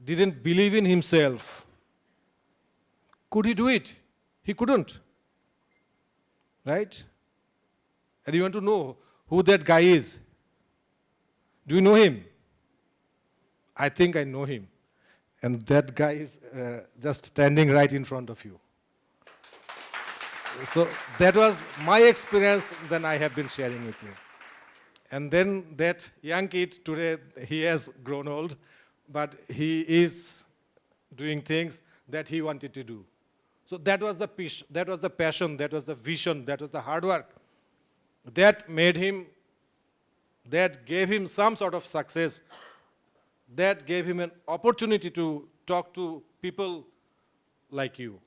B: didn't believe in himself, could he do it? He couldn't. Right? And you want to know who that guy is? Do you know him? I think I know him. And that guy is just standing right in front of you. So that was my experience that I have been sharing with you. And then that young kid today, he has grown old, but he is doing things that he wanted to do. So that was the passion, that was the vision, that was the hard work. That made him, that gave him some sort of success, that gave him an opportunity to talk to people like you.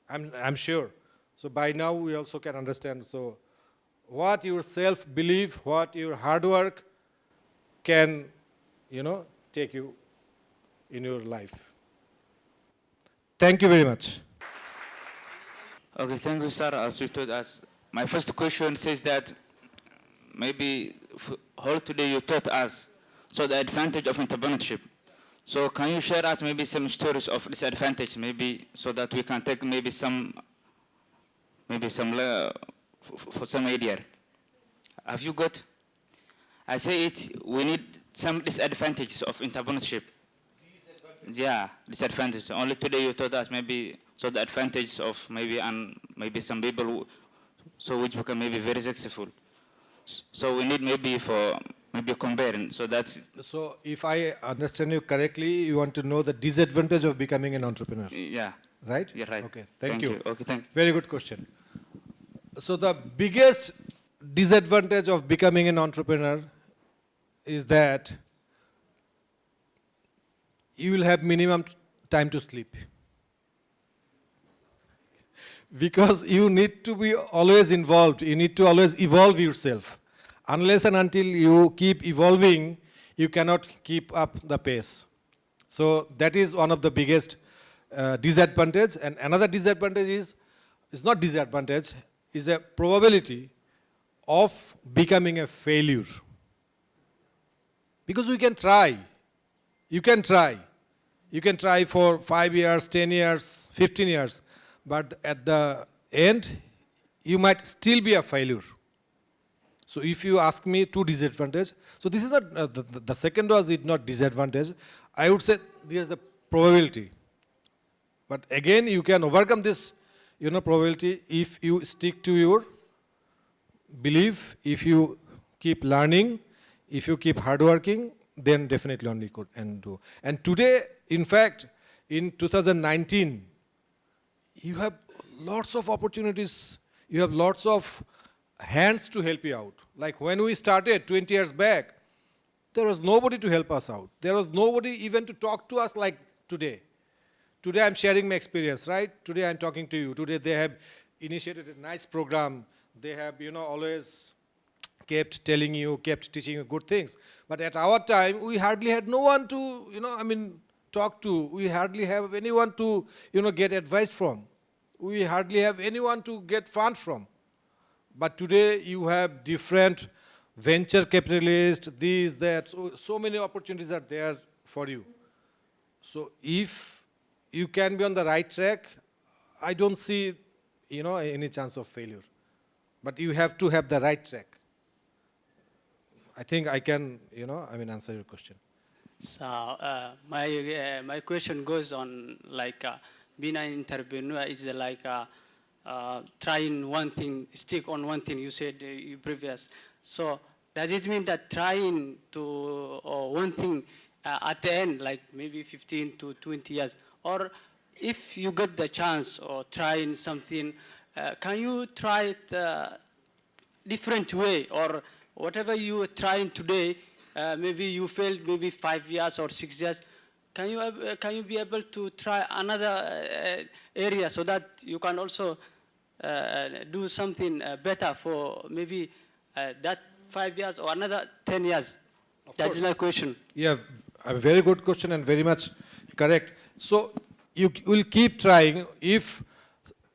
B: I'm sure. So by now we also can understand. So what your self-belief, what your hard work can, take you in your life. Thank you very much.
F: Okay, thank you, sir. As you told us, my first question says that maybe whole today you taught us so the advantage of entrepreneurship. So can you share us maybe some stories of disadvantage, maybe so that we can take maybe some for some idea Have you got? I say it, we need some disadvantages of entrepreneurship. Yeah, disadvantage. Only today you told us maybe so the advantage of maybe and maybe some people so which become maybe very successful. So we need maybe for maybe comparing. So that's
B: So if I understand you correctly, you want to know the disadvantage of becoming an entrepreneur,
F: yeah.
B: right?
F: You're right.
B: Okay, thank you.
F: Okay, thank you.
B: Very good question. So the biggest disadvantage of becoming an entrepreneur is that you will have minimum time to sleep. Because you need to be always involved, you need to always evolve yourself. Unless and until you keep evolving, you cannot keep up the pace. So that is one of the biggest disadvantage. And another disadvantage is, it's not disadvantage, is a probability of becoming a failure. Because we can try. You can try. You can try for 5 years, 10 years, 15 years. But at the end, you might still be a failure. So if you ask me two disadvantage, so this is not, the second was it not disadvantage. I would say there is a probability. But again, you can overcome this, probability if you stick to your belief, if you keep learning, if you keep hardworking, then definitely only could and do. And today, in fact, in 2019, you have lots of opportunities, you have lots of hands to help you out. Like when we started 20 years back, there was nobody to help us out. There was nobody even to talk to us like today. Today I'm sharing my experience, right? Today I'm talking to you. Today they have initiated a nice program. They have, always kept telling you, kept teaching you good things. But at our time, we hardly had no one to, talk to. We hardly have anyone to, get advice from. We hardly have anyone to get funds from. But today you have different venture capitalists, these, that, so many opportunities are there for you. So if you can be on the right track, I don't see, any chance of failure. But you have to have the right track. I think I can, answer your question.
E: So my question goes on like being an entrepreneur is like trying one thing, stick on one thing. You said you previous. So does it mean that trying to one thing at the end, like maybe 15 to 20 years, or if you get the chance or trying something, can you try it different way, or whatever you are trying today, maybe you failed maybe 5 years or 6 years, can you be able to try another area so that you can also do something better for maybe that 5 years or another 10 years? That's my question.
B: Yeah, a very good question and very much correct. So you will keep trying. If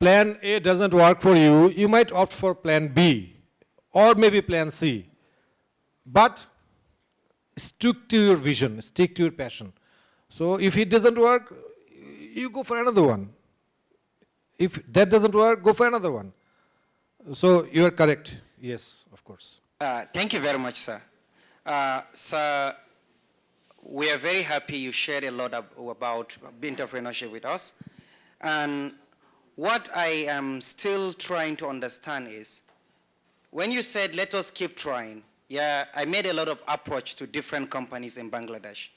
B: plan A doesn't work for you, you might opt for plan B or maybe plan C. But stick to your vision, stick to your passion. So if it doesn't work, you go for another one. If that doesn't work, go for another one. So you are correct. Yes, of course.
C: Thank you very much, sir. Sir, we are very happy you shared a lot about entrepreneurship with us. And what I am still trying to understand is, when you said, let us keep trying, yeah, I made a lot of approach to different companies in Bangladesh.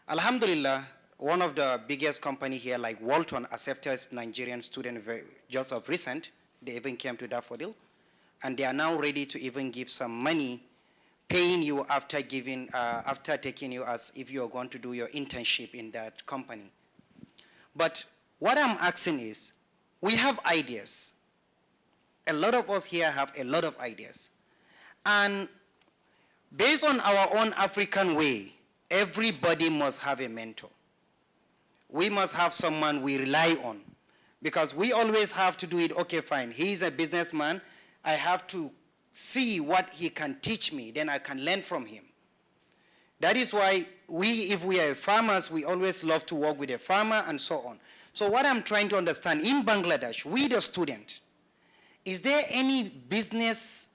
C: Alhamdulillah, one of the biggest company here, like Walton, accepted Nigerian student just of recent. They even came to Daffodil. And they are now ready to even give some money, paying you after taking you as if you are going to do your internship in that company. But what I'm asking is, we have ideas. A lot of us here have a lot of ideas. And based on our own African way, everybody must have a mentor. We must have someone we rely on, because we always have to do it, okay, fine, he's a businessman, I have to see what he can teach me, then I can learn from him. That is why if we are farmers, we always love to work with a farmer and so on. So what I'm trying to understand, in Bangladesh, we the student, is there any business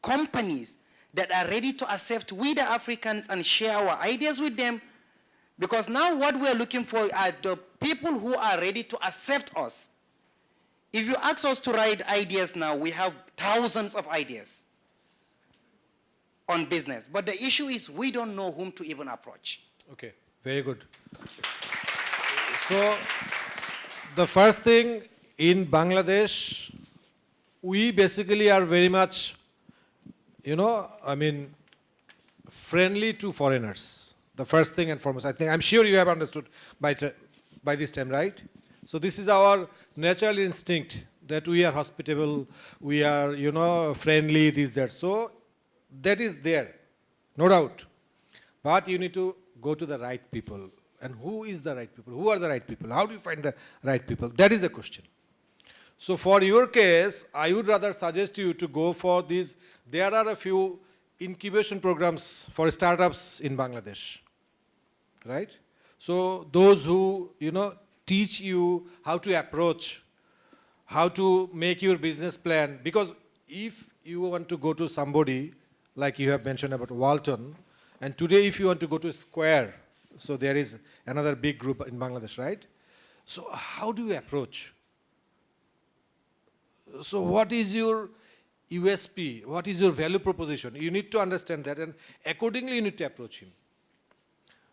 C: companies that are ready to accept we the Africans and share our ideas with them. Because now what we are looking for are the people who are ready to accept us. If you ask us to write ideas now, we have thousands of ideas on business. But the issue is we don't know whom to even approach.
B: Okay, very good. So, the first thing in Bangladesh, we basically are very much, friendly to foreigners. The first thing and foremost, I'm sure you have understood by this time, right? So this is our natural instinct that we are hospitable, we are, friendly, this, that. So that is there, no doubt. But you need to go to the right people. And who is the right people? Who are the right people? How do you find the right people? That is the question. So for your case, I would rather suggest you to go for these. There are a few incubation programs for startups in Bangladesh, right? So those who, teach you how to approach, how to make your business plan. Because if you want to go to somebody, like you have mentioned about Walton, and today if you want to go to Square, so there is another big group in Bangladesh, right? So how do you approach? So what is your USP? What is your value proposition? You need to understand that, and accordingly you need to approach him.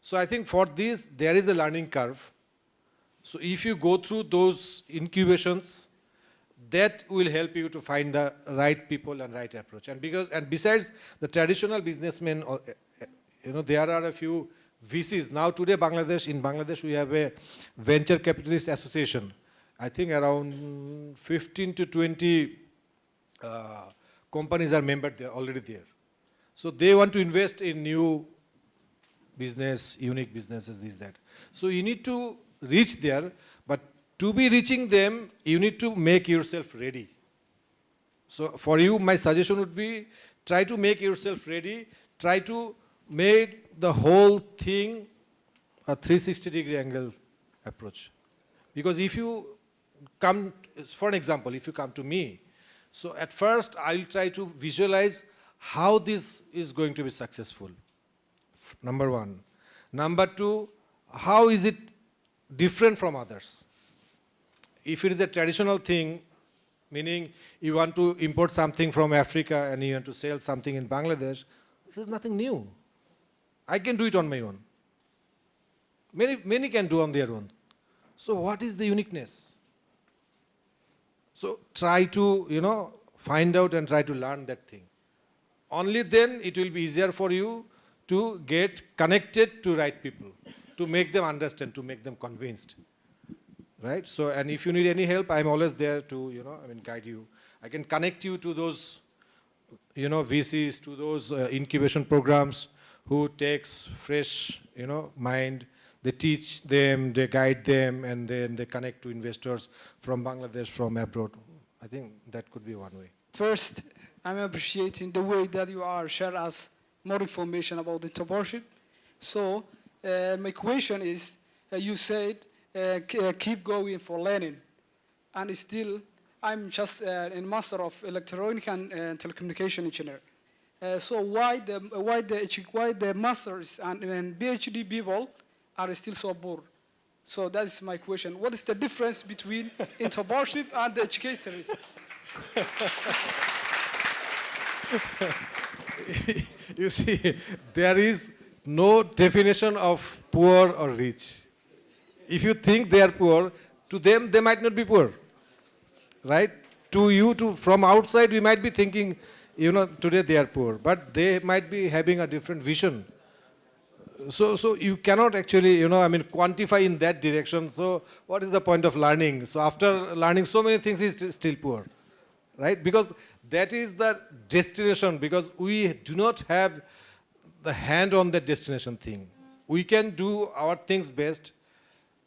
B: So I think for this, there is a learning curve. So if you go through those incubations, that will help you to find the right people and right approach. And besides the traditional businessmen, there are a few VCs. Now today in Bangladesh we have a venture capitalist association. I think around 15 to 20 companies are membered there, already there. So they want to invest in new business, unique businesses, this, that. So you need to reach there, but to be reaching them, you need to make yourself ready. So for you, my suggestion would be, try to make yourself ready, try to make the whole thing a 360-degree angle approach. Because if you come, for an example, if you come to me, so at first I'll try to visualize how this is going to be successful. Number one. Number two, how is it different from others? If it is a traditional thing, meaning you want to import something from Africa and you want to sell something in Bangladesh, this is nothing new. I can do it on my own. Many can do on their own. So what is the uniqueness? So try to, find out and try to learn that thing. Only then it will be easier for you to get connected to right people, to make them understand, to make them convinced. Right? So, and if you need any help, I'm always there to, guide you. I can connect you to those, VCs, to those incubation programs who takes fresh, mind. They teach them, they guide them, and then they connect to investors from Bangladesh, from abroad. I think that could be one way.
G: First, I'm appreciating the way that you are sharing us more information about entrepreneurship. So, my question is, you said, keep going for learning. And still, I'm just a master of electronic and telecommunication engineer. So why the masters and PhD people are still so poor? So that is my question. What is the difference between entrepreneurship and the educators?
B: You see, there is no definition of poor or rich. If you think they are poor, to them they might not be poor, right? To you, from outside, we might be thinking, today they are poor, but they might be having a different vision. So you cannot actually, quantify in that direction. So what is the point of learning? So after learning so many things, he's still poor, right? Because that is the destination, because we do not have the hand on that destination thing. We can do our things best,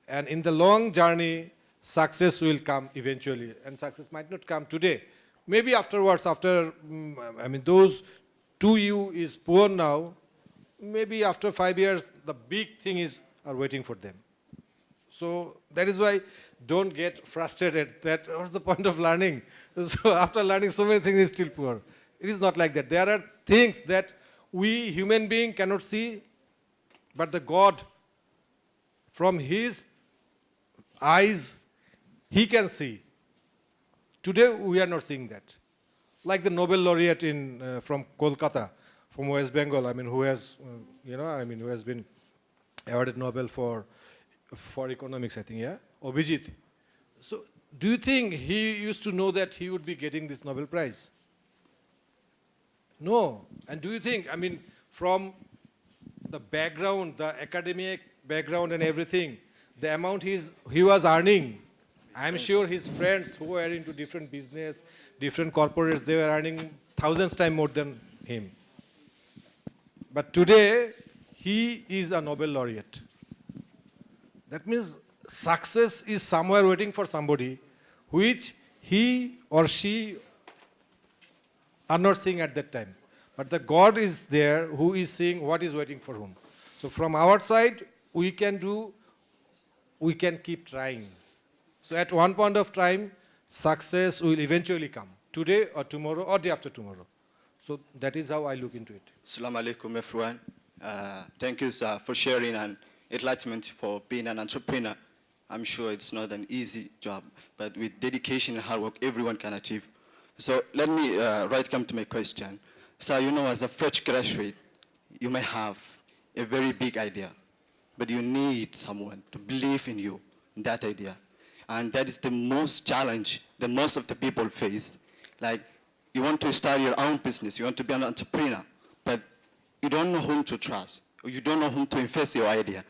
B: and in the long journey, success will come eventually. And success might not come today. Maybe afterwards, those 2U is poor now, maybe after 5 years, the big thing are waiting for them. So that is why don't get frustrated that what's the point of learning? So after learning so many things, he's still poor. It is not like that. There are things that we human being cannot see, but the God, from his eyes, he can see. Today we are not seeing that. Like the Nobel laureate from Kolkata, from West Bengal, I mean, who has, who has been awarded Nobel for economics, I think, yeah? Abhijit. So, do you think he used to know that he would be getting this Nobel Prize? No. And do you think, I mean, from the background, the academic background and everything, the amount he was earning, I'm sure his friends who were into different business, different corporates, they were earning thousands times more than him. But today, he is a Nobel laureate. That means success is somewhere waiting for somebody, which he or she are not seeing at that time. But the God is there who is seeing what is waiting for whom. So from our side, we can keep trying. So at one point of time, success will eventually come. Today or tomorrow or day after tomorrow. So that is how I look into it.
H: Assalamu alaikum, everyone. Thank you, sir, for sharing and enlightenment for being an entrepreneur. I'm sure it's not an easy job, but with dedication and hard work, everyone can achieve. So let me come to my question. So, as a fresh graduate, you may have a very big idea, but you need someone to believe in you, in that idea. And that is the most challenge that most of the people face. Like, you want to start your own business, you want to be an entrepreneur, but you don't know whom to trust, or you don't know whom to invest your idea.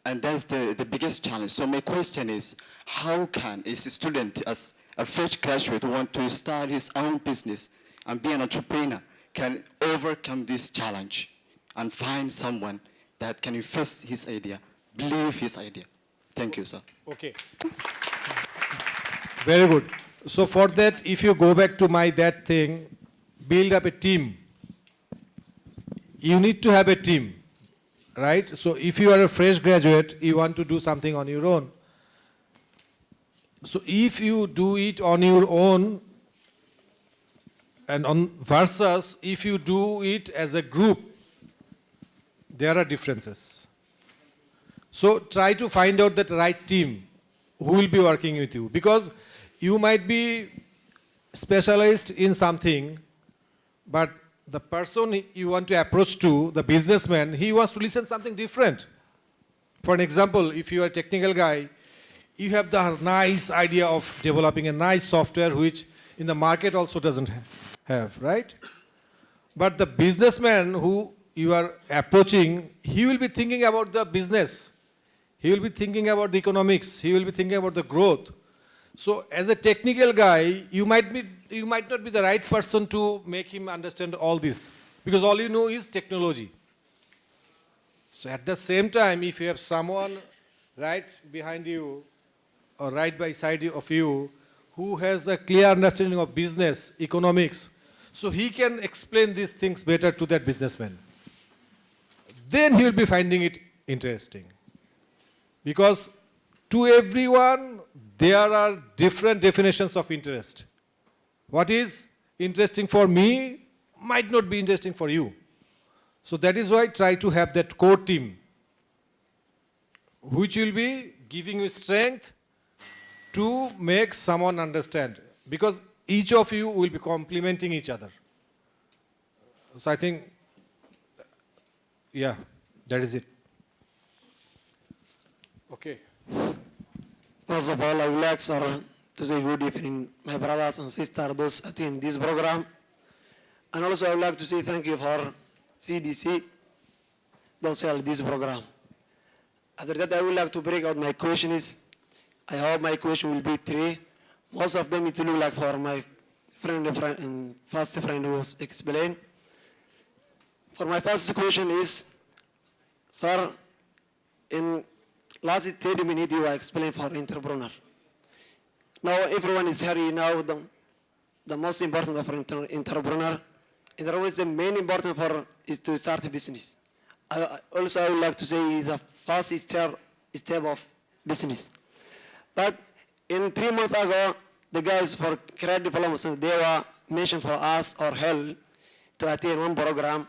H: And that's the biggest challenge. So my question is, how can a student, as a fresh graduate who want to start his own business and be an entrepreneur, can overcome this challenge and find someone that can invest his idea, believe his idea? Thank you, sir.
B: Okay. Very good. So for that, if you go back to that thing, build up a team. You need to have a team, right? So if you are a fresh graduate, you want to do something on your own. So if you do it on your own, and versus if you do it as a group, there are differences. So try to find out that right team who will be working with you, because you might be specialized in something, but the person you want to approach to, the businessman, he wants to listen something different. For an example, if you are a technical guy, you have the nice idea of developing a nice software which in the market also doesn't have, right? But the businessman who you are approaching, he will be thinking about the business. He will be thinking about the economics. He will be thinking about the growth. So as a technical guy, you might not be the right person to make him understand all this, because all you know is technology. So at the same time, if you have someone right behind you or right by side of you who has a clear understanding of business, economics, so he can explain these things better to that businessman, then he will be finding it interesting. Because to everyone, there are different definitions of interest. What is interesting for me might not be interesting for you. So that is why try to have that core team, which will be giving you strength to make someone understand. Because each of you will be complementing each other. So I think, yeah, that is it. Okay.
I: First of all, I would like, sir, to say good evening, my brothers and sisters, those attending this program. And also I would like to say thank you for CDC, those held this program. After that, I would like to break out my questions. I hope my question will be 3. Most of them it will look like for my first friend who was explained. For my first question is, sir, in last 30 minutes you explained for entrepreneur. Now everyone is here, the most important for entrepreneur. Entrepreneur is the main important for is to start a business. I would like to say is a first step of business. But in 3 months ago, the guys for credit development, they were mentioned for us or help. to attend one program.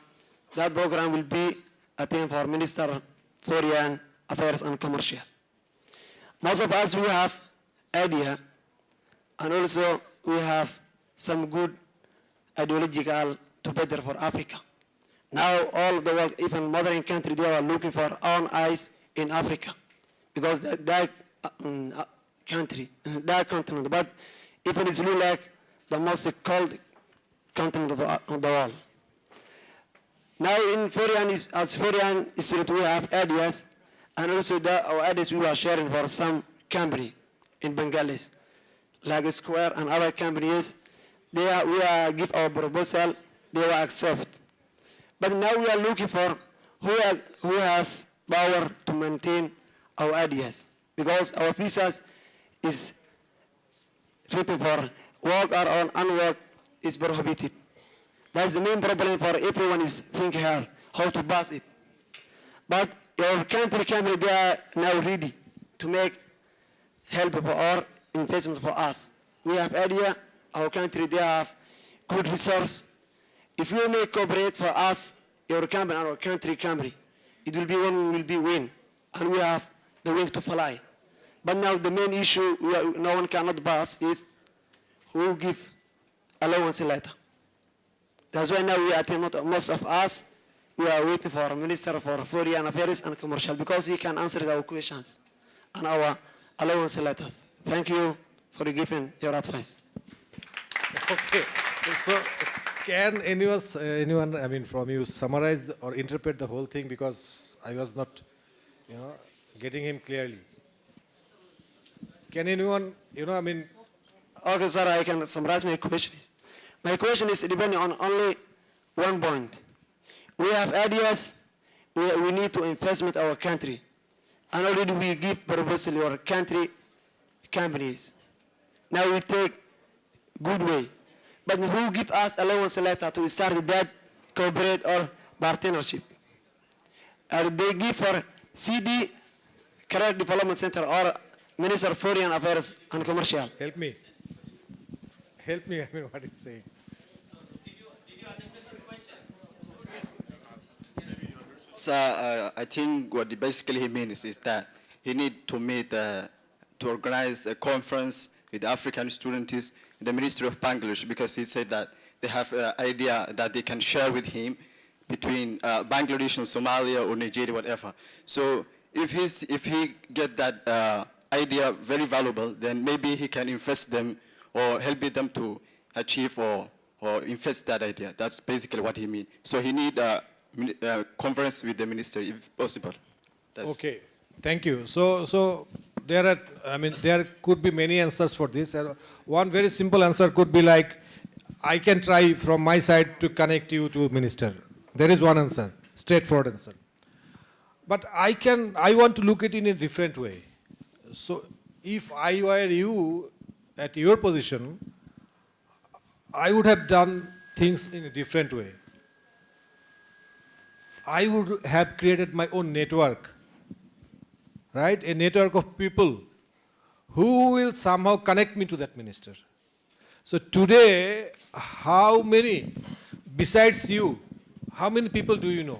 I: That program will be attend for Minister Foreign Affairs and Commercial. Most of us, we have idea, and also we have some good ideological to better for Africa. Now all the world, even modern countries, they are looking for own eyes in Africa because that country, that continent, but even it's look like the most cold continent of the world. Now in foreign, as foreign students, we have ideas, and also our ideas we are sharing for some company in Bangladesh, like Square and other companies. We give our proposal, they will accept. But now we are looking for who has power to maintain our ideas, because our visas is written for work or unwork is prohibited. That's the main problem for everyone is thinking here, how to pass it. But our country company, they are now ready to make help for our investment for us. We have idea, our country, they have good resource. If you make cooperate for us, your company and our country company, it will be when we will be win, and we have the wing to fly. But now the main issue no one cannot pass is who give allowance letter. That's why now we attend, most of us, we are waiting for Minister for Foreign Affairs and Commercial because he can answer our questions and our allowance letters. Thank you for giving your advice.
B: Okay. So can anyone, I mean, from you summarize or interpret the whole thing, because I was not, getting him clearly. Can anyone, I mean.
I: Okay, sir, I can summarize my questions. My question is depending on only one point. We have ideas, we need to invest in our country. And already we give proposal to our country companies. Now we take good way. But who give us allowance letter to start that cooperate or partnership? They give for CD, Career Development Center, or Minister of Foreign Affairs and Commercial.
B: Help me. Help me, I mean, what he's saying.
A: Did you understand his question?
H: So I think what basically he means is that he need to meet, to organize a conference with African students in the Ministry of Bangladesh, because he said that they have an idea that they can share with him between Bangladesh and Somalia or Nigeria, whatever. So if he get that idea very valuable, then maybe he can invest them or help them to achieve or invest that idea. That's basically what he means. So he need a conference with the minister if possible. That's
B: Okay, thank you. So there could be many answers for this. One very simple answer could be like, I can try from my side to connect you to minister. There is one answer, straightforward answer. But I want to look at it in a different way. So if I were you at your position, I would have done things in a different way. I would have created my own network, right? A network of people who will somehow connect me to that minister. So today, how many, besides you, how many people do you know?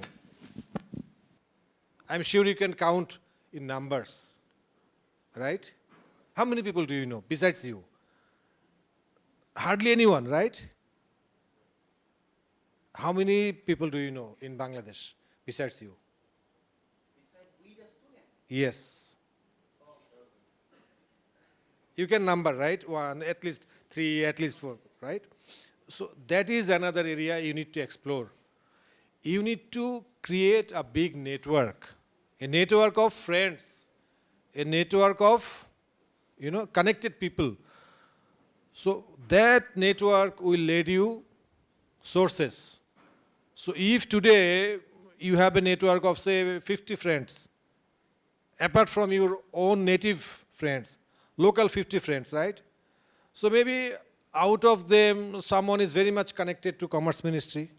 B: I'm sure you can count in numbers, right? How many people do you know besides you? Hardly anyone, right? How many people do you know in Bangladesh besides you?
C: Besides we the students?
B: Yes. You can number, right? One, at least three, at least four, right? So that is another area you need to explore. You need to create a big network, a network of friends, a network of, connected people. So that network will lead you sources. So if today you have a network of say 50 friends, apart from your own native friends, local 50 friends, right? So maybe out of them someone is very much connected to Commerce Ministry.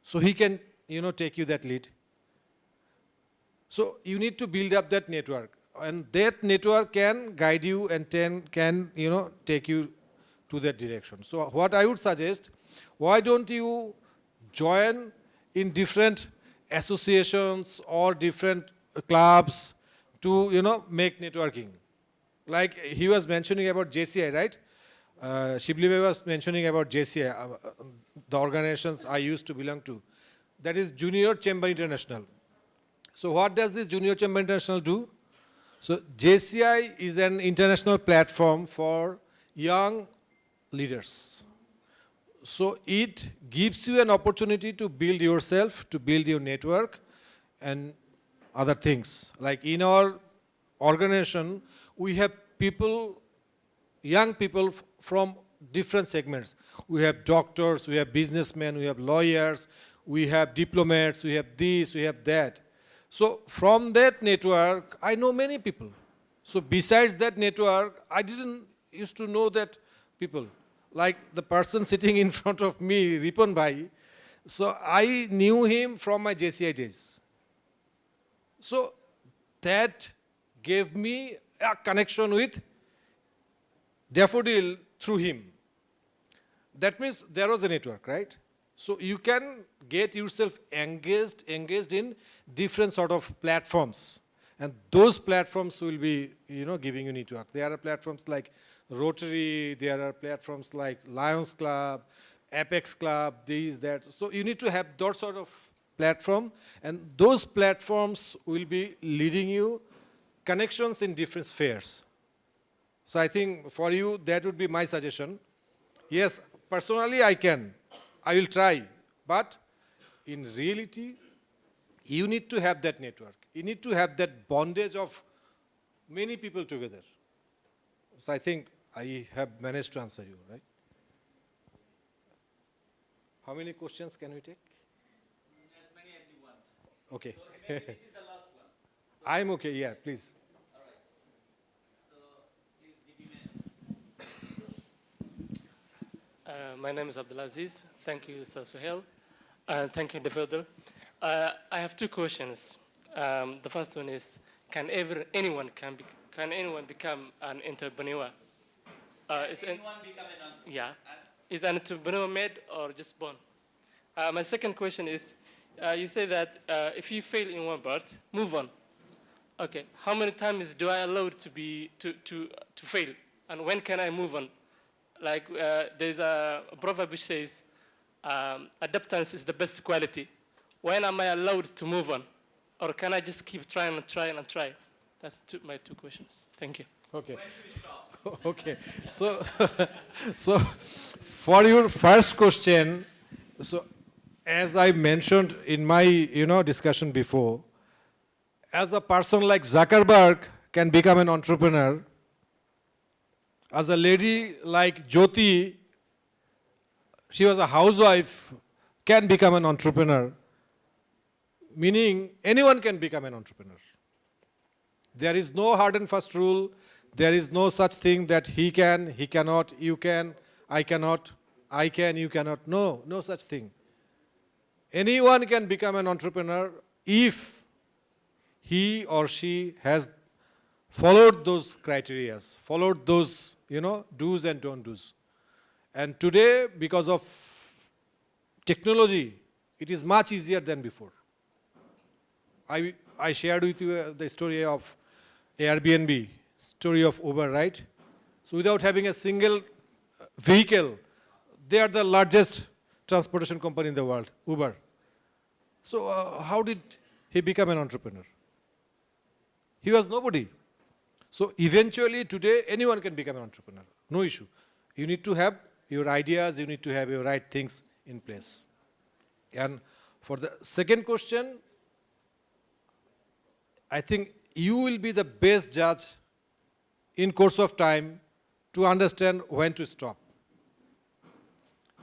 B: So he can, take you that lead. So you need to build up that network. And that network can guide you and can take you to that direction. So what I would suggest, why don't you join in different associations or different clubs to, make networking. Like he was mentioning about JCI, right? Shibli Bhai was mentioning about JCI, the organizations I used to belong to. That is Junior Chamber International. So what does this Junior Chamber International do? So JCI is an international platform for young leaders. So it gives you an opportunity to build yourself, to build your network and other things. Like in our organization, we have people, young people from different segments. We have doctors, we have businessmen, we have lawyers, we have diplomats, we have this, we have that. So from that network, I know many people. So besides that network, I didn't used to know that people. Like the person sitting in front of me, Ripon Bhai, so I knew him from my JCI days. So that gave me a connection with Daffodil through him. That means there was a network, right? So you can get yourself engaged in different sort of platforms. And those platforms will be, giving you network. There are platforms like Rotary, there are platforms like Lions Club, Apex Club, these, that. So you need to have that sort of platform, and those platforms will be leading you connections in different spheres. So I think for you, that would be my suggestion. Yes, personally I will try, but in reality, you need to have that network. You need to have that bondage of many people together. So I think I have managed to answer you, right? How many questions can we take?
A: As many as you want.
B: Okay.
A: So maybe this is the last one. So
B: I'm okay, yeah, please.
A: all right. So please give me
J: My name is Abdulaziz. Thank you, Sir Suhail. And thank you, Daffodil. I have two questions. The first one is, can anyone become an entrepreneur? Is
A: anyone become an entrepreneur?
J: Yeah. Is an entrepreneur made or just born? My second question is, you say that if you fail in one part, move on. Okay. How many times do I allow to fail? And when can I move on? Like there's a proverb which says, adaptance is the best quality. When am I allowed to move on? Or can I just keep trying and trying and trying? That's my two questions. Thank you.
B: Okay.
A: When should we stop?
B: Okay. So for your first question, so as I mentioned in my discussion before, as a person like Zuckerberg can become an entrepreneur, as a lady like Jyoti, she was a housewife, can become an entrepreneur, meaning anyone can become an entrepreneur. There is no hard and fast rule. There is no such thing that he can, he cannot, you can, I cannot, I can, you cannot. No, no such thing. Anyone can become an entrepreneur if he or she has followed those criteria, followed those, do's and don't do's. And today, because of technology, it is much easier than before. I shared with you the story of Airbnb, story of Uber, right? So without having a single vehicle, they are the largest transportation company in the world, Uber. So how did he become an entrepreneur? He was nobody. So eventually today anyone can become an entrepreneur, no issue. You need to have your ideas, you need to have your right things in place. And for the second question, I think you will be the best judge in course of time to understand when to stop.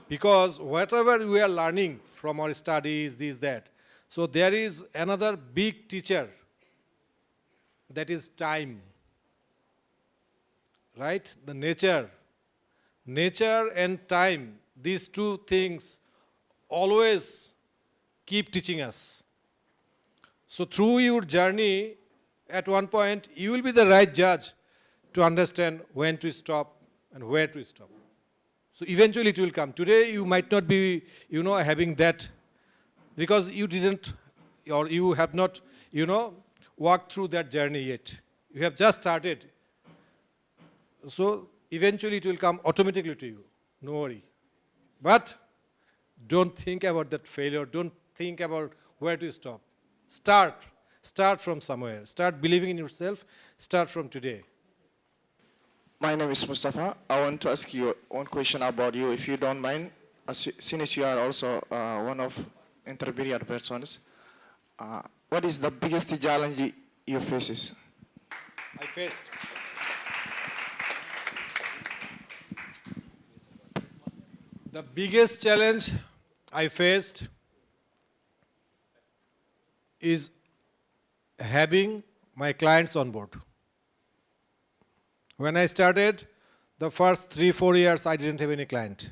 B: Because whatever we are learning from our studies, this, that, so there is another big teacher, that is time. Right? The nature. Nature and time, these two things always keep teaching us. So through your journey, at one point, you will be the right judge to understand when to stop and where to stop. So eventually it will come. Today you might not be, having that because you didn't or you have not, walked through that journey yet. You have just started. So eventually it will come automatically to you. No worry. But don't think about that failure. Don't think about where to stop. Start from somewhere. Start believing in yourself. Start from today.
K: My name is Mustafa. I want to ask you one question about you, if you don't mind. Since you are also one of entrepreneur persons, what is the biggest challenge you faces?
B: I faced. The biggest challenge I faced is having my clients on board. When I started, the first 3-4 years, I didn't have any client.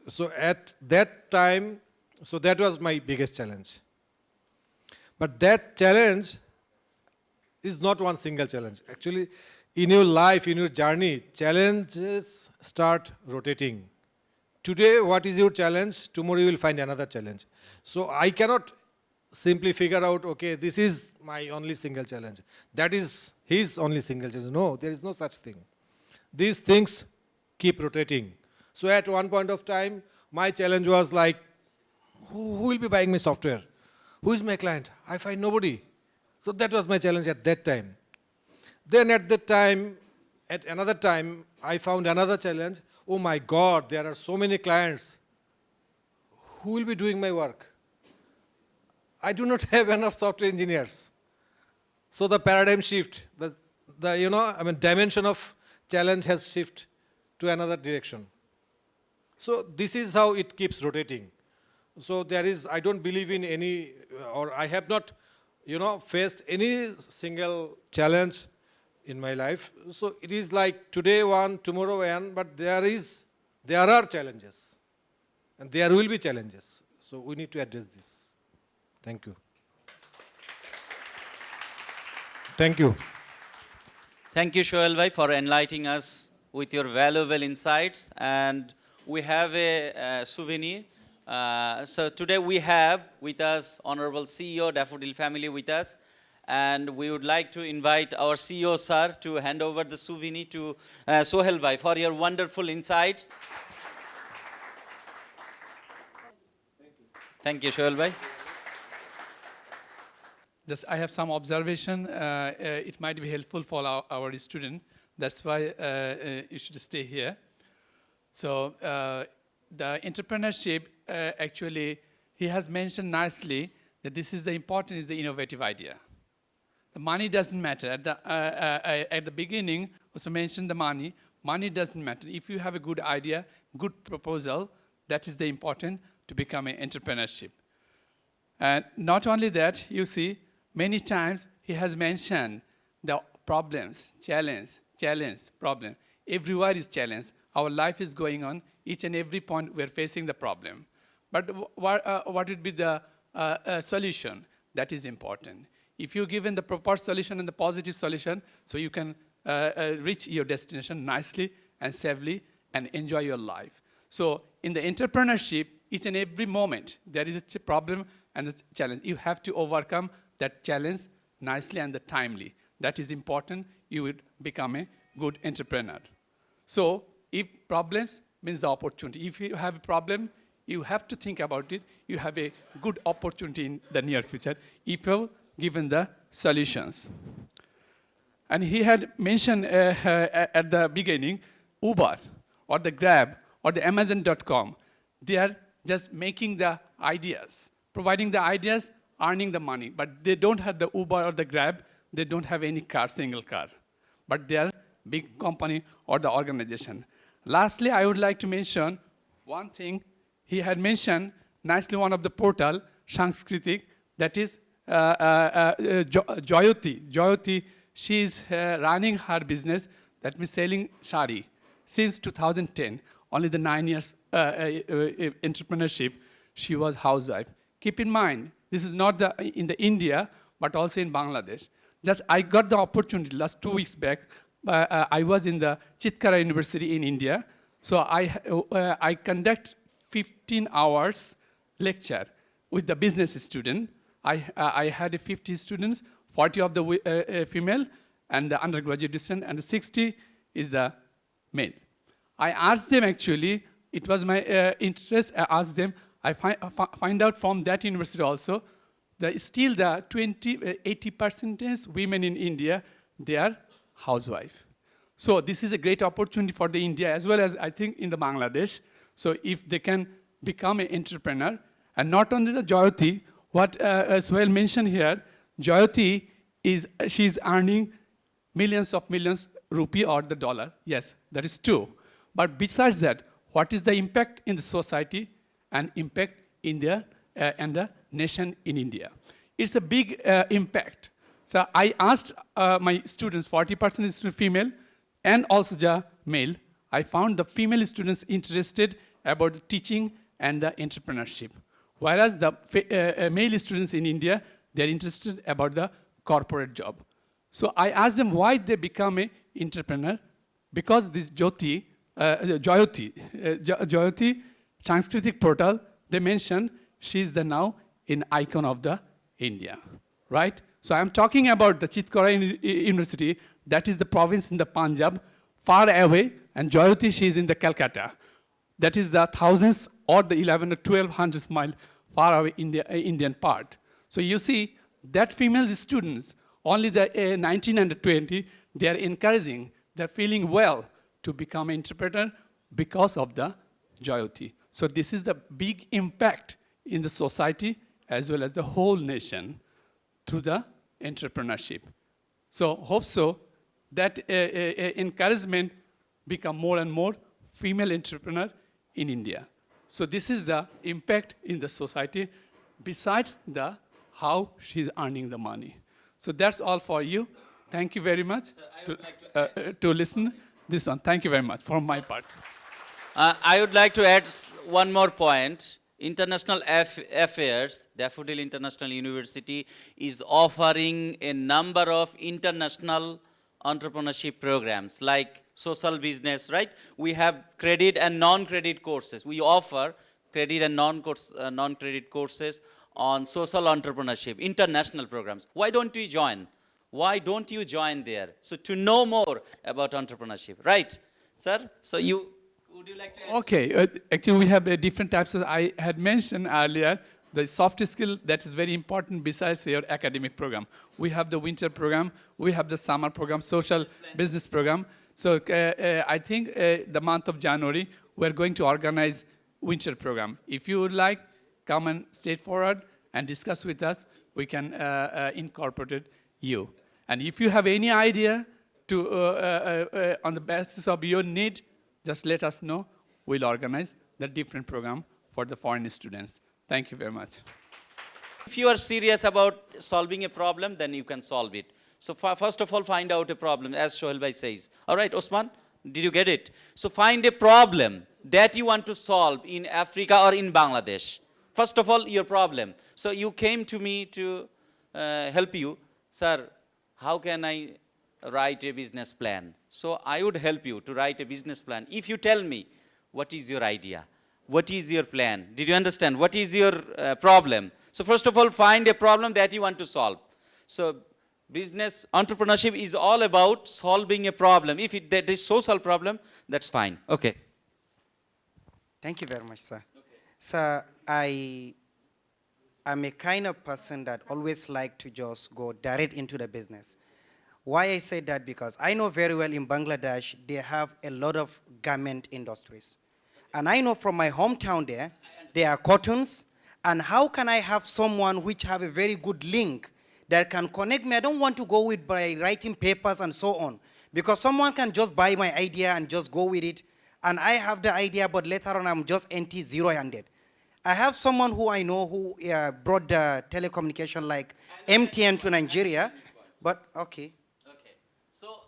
B: So at that time, that was my biggest challenge. But that challenge is not one single challenge. Actually, in your life, in your journey, challenges start rotating. Today, what is your challenge? Tomorrow you will find another challenge. So I cannot simply figure out, okay, this is my only single challenge. That is his only single challenge. No, there is no such thing. These things keep rotating. So at one point of time, my challenge was like, who will be buying my software? Who is my client? I find nobody. So that was my challenge at that time. Then at another time, I found another challenge. Oh my God, there are so many clients. Who will be doing my work? I do not have enough software engineers. So the paradigm shift, dimension of challenge has shifted to another direction. So this is how it keeps rotating. So I don't believe in any, or I have not, faced any single challenge in my life. So it is like today one, tomorrow one, but there are challenges. And there will be challenges. So we need to address this. Thank you. Thank you.
A: Thank you, Shoel bhai, for enlightening us with your valuable insights. And we have a souvenir. So today we have with us Honorable CEO, Daffodil family with us. And we would like to invite our CEO, sir, to hand over the souvenir to Sohel bhai for your wonderful insights. Thank you, Shoel bhai.
L: Just I have some observation. It might be helpful for our student. That's why you should stay here. So the entrepreneurship, actually, he has mentioned nicely that this is the important is the innovative idea. The money doesn't matter. At the beginning, was mentioned the money. Money doesn't matter. If you have a good idea, good proposal, that is the important to become an entrepreneurship. And not only that, you see, many times he has mentioned the problems, challenge, problem. Everywhere is challenge. Our life is going on. Each and every point we're facing the problem. But what would be the solution? That is important. If you're given the proper solution and the positive solution, so you can reach your destination nicely and safely and enjoy your life. So in the entrepreneurship, each and every moment, there is a problem and a challenge. You have to overcome that challenge nicely and timely. That is important. You would become a good entrepreneur. So if problems means the opportunity. If you have a problem, you have to think about it. You have a good opportunity in the near future if you're given the solutions. And he had mentioned at the beginning, Uber or the Grab or the Amazon.com, they are just making the ideas, providing the ideas, earning the money. But they don't have the Uber or the Grab. They don't have any car, single car. But they are big company or the organization. Lastly, I would like to mention one thing. He had mentioned nicely one of the portal, Sanskritik, that is Jayoti. Jayoti, she is running her business, that means selling sari, since 2010. Only the 9 years entrepreneurship, she was housewife. Keep in mind, this is not in the India, but also in Bangladesh. Just I got the opportunity last 2 weeks back. I was in the Chitkara University in India. So I conduct 15 hours lecture with the business student. I had 50 students, 40 of the female and the undergraduate student, and 60 is the male. I asked them actually, it was my interest, I asked them, I find out from that university also, that still the 80% women in India, they are housewife. So this is a great opportunity for the India as well as I think in the Bangladesh. So if they can become an entrepreneur, and not only the Jayoti, what Suhail mentioned here, Jayoti she's earning millions rupee or the dollar. Yes, that is true. But besides that, what is the impact in the society and impact in the nation in India? It's a big impact. So I asked my students, 40% is female and also the male. I found the female students interested about the teaching and the entrepreneurship. Whereas the male students in India, they're interested about the corporate job. So I asked them why they become an entrepreneur. Because this Jayoti Sanskritic portal, they mentioned she's the now an icon of the India, right? So I'm talking about the Chitkara University, that is the province in the Punjab, far away, and Jayoti, she is in the Calcutta. That is the thousands or the 11 or 1200 mile far away Indian part. So you see, that female students, only the 19 and 20, they are encouraging, they're feeling well to become an entrepreneur because of the Jayoti. So this is the big impact in the society as well as the whole nation through the entrepreneurship. So hope so that encouragement become more and more female entrepreneur in India. So this is the impact in the society besides the how she's earning the money. So that's all for you. Thank you very much to listen this one. Thank you very much for my part.
A: I would like to add one more point. International Affairs, Daffodil International University is offering a number of international entrepreneurship programs like social business, right? We have credit and non-credit courses. We offer credit and non-credit courses on social entrepreneurship, international programs. Why don't you join? Why don't you join there? So to know more about entrepreneurship, right? Sir, so would you like to add?
L: Okay, actually we have different types of, I had mentioned earlier, the soft skill that is very important besides your academic program. We have the winter program, we have the summer program, social business program. So I think the month of January, we're going to organize winter program. If you would like, come and stay forward and discuss with us. We can incorporate you. And if you have any idea to on the basis of your need, just let us know. We'll organize the different program for the foreign students. Thank you very much.
A: If you are serious about solving a problem, then you can solve it. So first of all, find out a problem, as Shoail Bhai says. All right, Osman, did you get it? So find a problem that you want to solve in Africa or in Bangladesh. First of all, your problem. So you came to me to help you. Sir, how can I write a business plan? So I would help you to write a business plan. If you tell me, what is your idea? What is your plan? Did you understand? What is your problem? So first of all, find a problem that you want to solve. So business entrepreneurship is all about solving a problem. If that is social problem, that's fine. Okay.
C: Thank you very much, sir. Okay. Sir, I'm a kind of person that always like to just go direct into the business. Why I say that? Because I know very well in Bangladesh, they have a lot of garment industries. And I know from my hometown there are cottons. And how can I have someone which have a very good link that can connect me? I don't want to go with by writing papers and so on. Because someone can just buy my idea and just go with it. And I have the idea, but later on I'm just empty, zero-handed. I have someone who I know who brought the telecommunication like MTN to Nigeria. But, okay.
A: So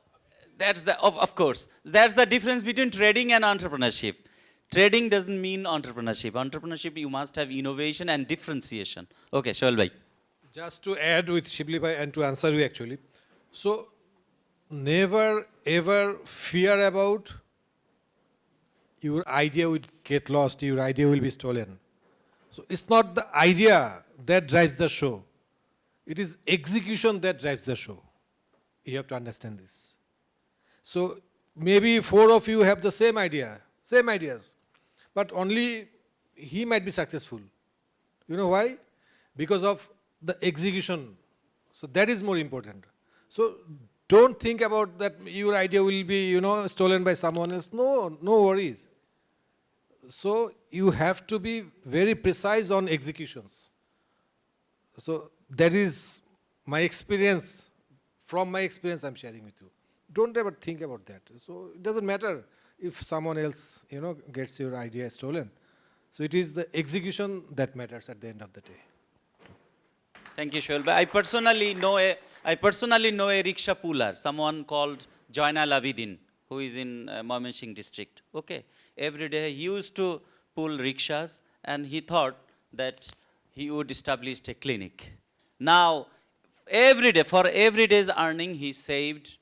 A: that's the, of course, that's the difference between trading and entrepreneurship. Trading doesn't mean entrepreneurship. Entrepreneurship, you must have innovation and differentiation. Okay, Shoail Bhai.
B: Just to add with Shibli Bhai and to answer you actually. So never ever fear about your idea will get lost, your idea will be stolen. So it's not the idea that drives the show. It is execution that drives the show. You have to understand this. So maybe 4 of you have the same idea, same ideas, but only he might be successful. You know why? Because of the execution. So that is more important. So don't think about that your idea will be, stolen by someone else. No, no worries. So you have to be very precise on executions. So that is my experience. From my experience, I'm sharing with you. Don't ever think about that. So it doesn't matter if someone else, gets your idea stolen. So it is the execution that matters at the end of the day.
A: Thank you, Shoaib. I personally know a rickshaw puller, someone called Joynal Abidin, who is in Mymensingh district. Okay, every day he used to pull rickshaws, and he thought that he would establish a clinic. Now, every day, for every day's earning, he saved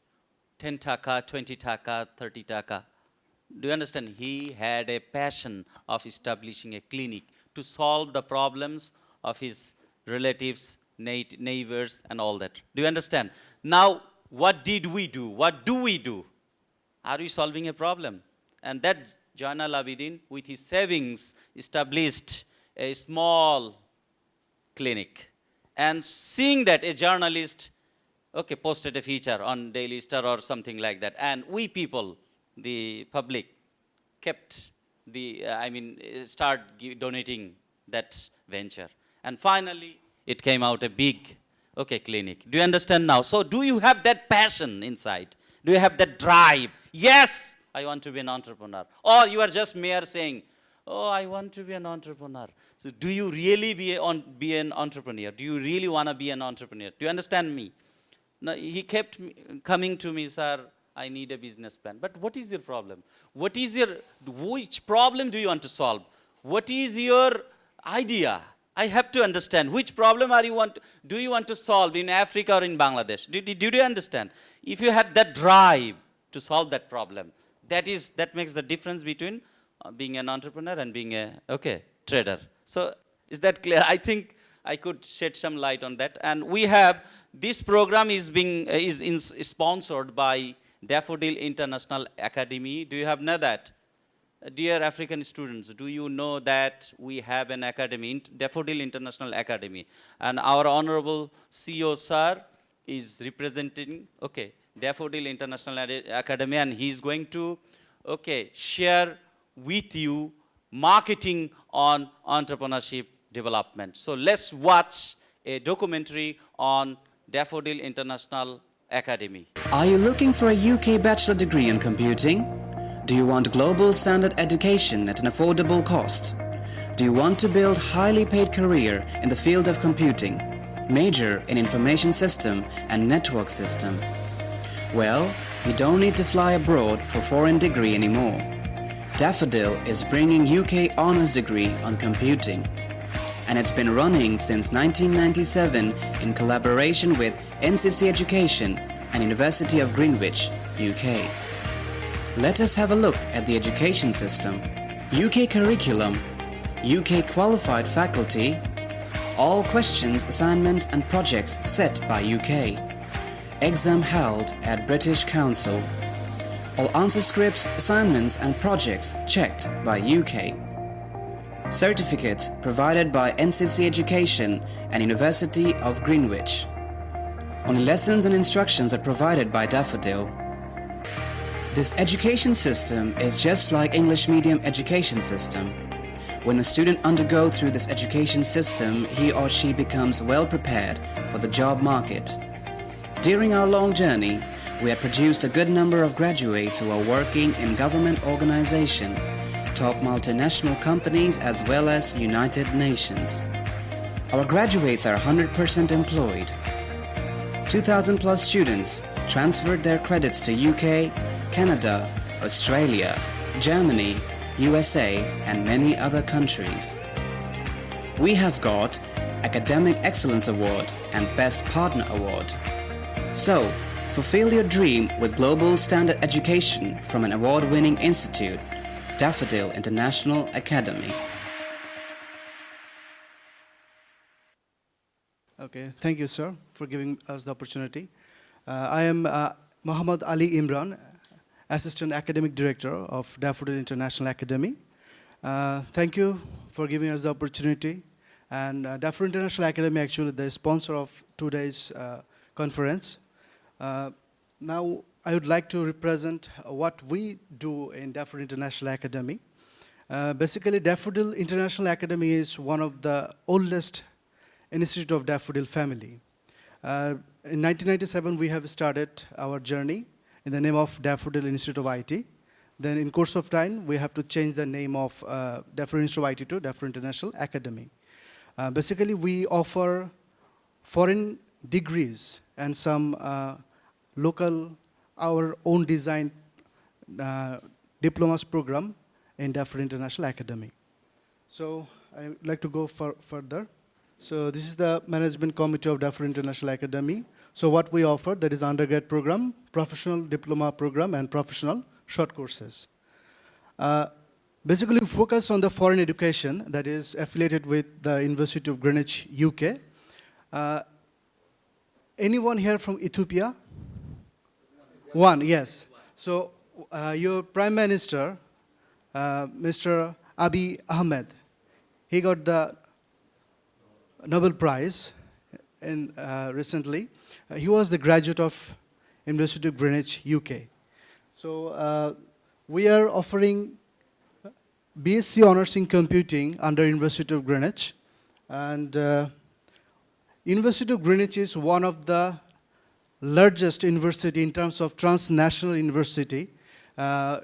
A: 10 taka, 20 taka, 30 taka. Do you understand? He had a passion of establishing a clinic to solve the problems of his relatives, neighbors, and all that. Do you understand? Now, what did we do? What do we do? Are we solving a problem? And that Joynal Abidin, with his savings, established a small clinic. And seeing that, a journalist, posted a feature on Daily Star or something like that. And we people, the public, kept start donating that venture. And finally, it came out a big, clinic. Do you understand now? So do you have that passion inside? Do you have that drive? Yes, I want to be an entrepreneur. Or you are just mere saying, oh, I want to be an entrepreneur. So do you really be an entrepreneur? Do you really want to be an entrepreneur? Do you understand me? Now, he kept coming to me, sir, I need a business plan. But what is your problem? Which problem do you want to solve? What is your idea? I have to understand which problem do you want to solve in Africa or in Bangladesh? Did you understand? If you have that drive to solve that problem, that makes the difference between being an entrepreneur and being a trader. So is that clear? I think I could shed some light on that. And we have this program is sponsored by Daffodil International Academy. Do you know that? Dear African students, do you know that we have an academy, Daffodil International Academy, and our honorable CEO sir is representing Daffodil International Academy, and he is going to share with you marketing on entrepreneurship development. So let's watch a documentary on Daffodil International Academy.
M: Are you looking for a UK bachelor degree in computing? Do you want global standard education at an affordable cost? Do you want to build highly paid career in the field of computing? Major in information system and network system? Well, you don't need to fly abroad for foreign degree anymore. Daffodil is bringing UK honors degree on computing. And it's been running since 1997 in collaboration with NCC Education and University of Greenwich, UK. Let us have a look at the education system. UK curriculum, UK qualified faculty, all questions, assignments and projects set by UK. Exam held at British Council. All answer scripts, assignments and projects checked by UK. Certificates provided by NCC Education and University of Greenwich. Only lessons and instructions are provided by Daffodil. This education system is just like English medium education system. When a student undergoes through this education system, he or she becomes well prepared for the job market. During our long journey, we have produced a good number of graduates who are working in government organization, top multinational companies as well as United Nations. Our graduates are 100% employed. 2,000 plus students transferred their credits to UK, Canada, Australia, Germany, USA, and many other countries. We have got Academic Excellence Award and Best Partner Award. So, Fulfill your dream with global standard education from an award-winning institute, Daffodil International Academy.
N: Okay, thank you, sir, for giving us the opportunity. I am Muhammad Ali Imran, Assistant Academic Director of Daffodil International Academy. Thank you for giving us the opportunity. And Daffodil International Academy, actually, the sponsor of today's conference. Now, I would like to represent what we do in Daffodil International Academy. Basically, Daffodil International Academy is one of the oldest institute of Daffodil family. In 1997, we have started our journey in the name of Daffodil Institute of IT. Then in course of time, we have to change the name of Daffodil Institute of IT to Daffodil International Academy. Basically, we offer foreign degrees and some local, our own design diplomas program in Daffodil International Academy. So I would like to go further. So this is the management committee of Daffodil International Academy. So what we offer, that is undergrad program, professional diploma program, and professional short courses. Basically, we focus on the foreign education that is affiliated with the University of Greenwich, UK. Anyone here from Ethiopia? One, yes. So your Prime Minister, Mr. Abiy Ahmed, he got the Nobel Prize recently. He was the graduate of University of Greenwich, UK. So we are offering BSc Honours in Computing under University of Greenwich. And University of Greenwich is one of the largest university in terms of transnational university. As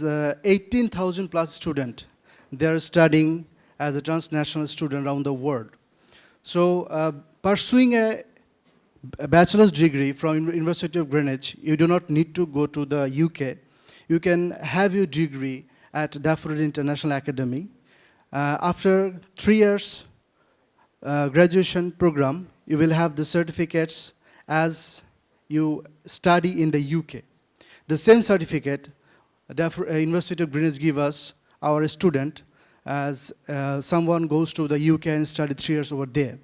N: 18,000 plus students, they are studying as a transnational student around the world. So pursuing a bachelor's degree from University of Greenwich, you do not need to go to the UK. You can have your degree at Daffodil International Academy. After 3 years graduation program, you will have the certificates as you study in the UK. The same certificate, University of Greenwich give us, our student, as someone goes to the UK and study 3 years over there.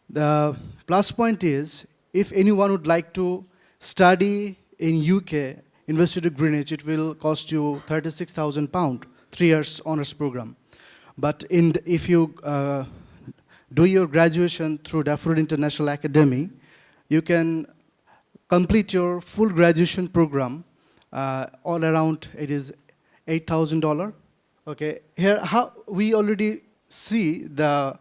N: The plus point is, if anyone would like to study in UK, University of Greenwich, it will cost you £36,000, 3 years honours program. But if you do your graduation through Daffodil International Academy, you can complete your full graduation program. All around, it is $8,000. Okay, here how we already see the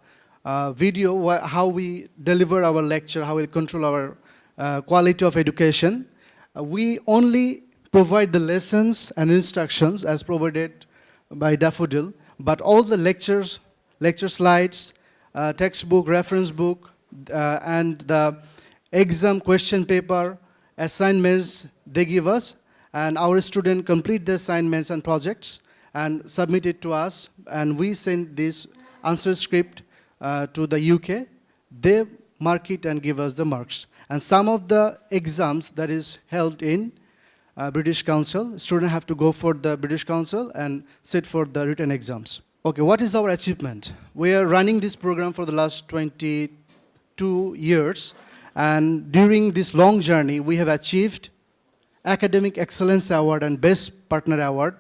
N: video, how we deliver our lecture, how we control our quality of education. We only provide the lessons and instructions as provided by Daffodil, but all the lectures, lecture slides, textbook, reference book, and the exam question paper, assignments they give us, and our students complete the assignments and projects and submit it to us, and we send this answer script to the UK. They mark it and give us the marks. And some of the exams that is held in British Council, students have to go for the British Council and sit for the written exams. Okay, what is our achievement? We are running this program for the last 22 years, and during this long journey, we have achieved Academic Excellence Award and Best Partner Award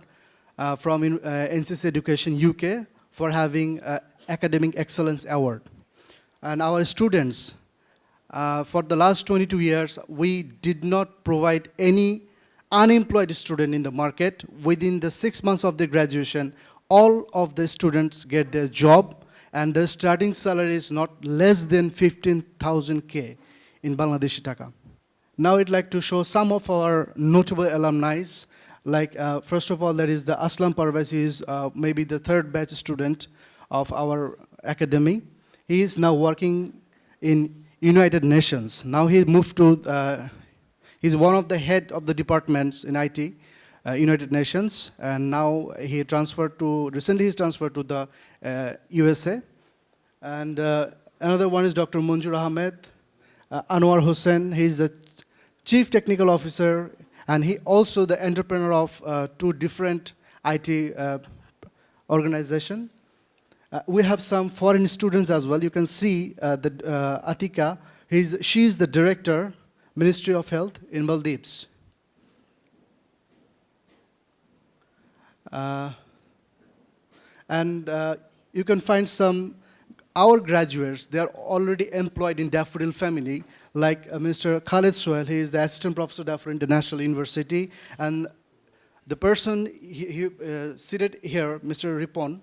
N: from NCC Education UK for having Academic Excellence Award. And our students, for the last 22 years, we did not provide any unemployed student in the market. Within the 6 months of their graduation, all of the students get their job, and their starting salary is not less than 15,000 K in Bangladeshi Taka. Now I'd like to show some of our notable alumni. Like, first of all, there is the Aslam Parvez. He is maybe the 3rd batch student of our academy. He is now working in United Nations. Now he moved to, he's one of the head of the departments in IT, United Nations, and now he transferred to, recently he's transferred to the USA. And another one is Dr. Munjur Ahmed. Anwar Hussain, he is the Chief Technical Officer, and he also the entrepreneur of 2 different IT organizations. We have some foreign students as well. You can see Atika, she is the Director, Ministry of Health in Maldives. And you can find our graduates, they are already employed in Daffodil family, like Mr. Khalid Sohail, he is the Assistant Professor at Daffodil International University, and the person seated here, Mr. Ripon,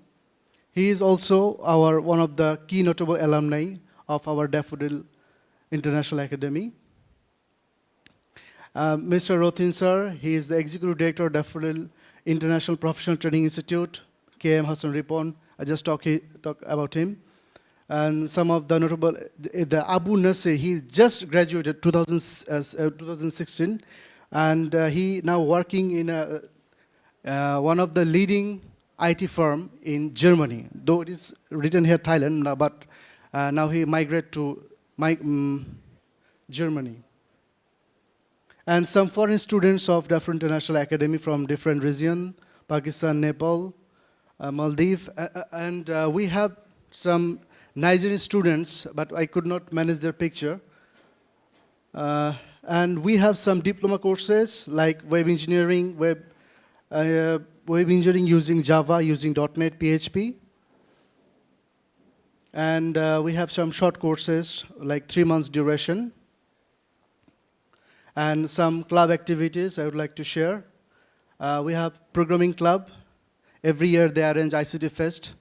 N: he is also one of the key notable alumni of our Daffodil International Academy. Mr. Rothin sir, he is the Executive Director of Daffodil International Professional Training Institute, KM Hassan Ripon, I just talk about him. And some of the notable, the Abu Nasir, he just graduated 2016, and he now working in one of the leading IT firm in Germany, though it is written here Thailand, but now he migrated to Germany. And some foreign students of different international academy from different regions, Pakistan, Nepal, Maldives, and we have some Nigerian students, but I could not manage their picture. And we have some diploma courses like web engineering, web engineering using Java, using .NET, PHP. And we have some short courses like 3 months duration. And some club activities I would like to share. We have programming club. Every year they arrange ICT Fest.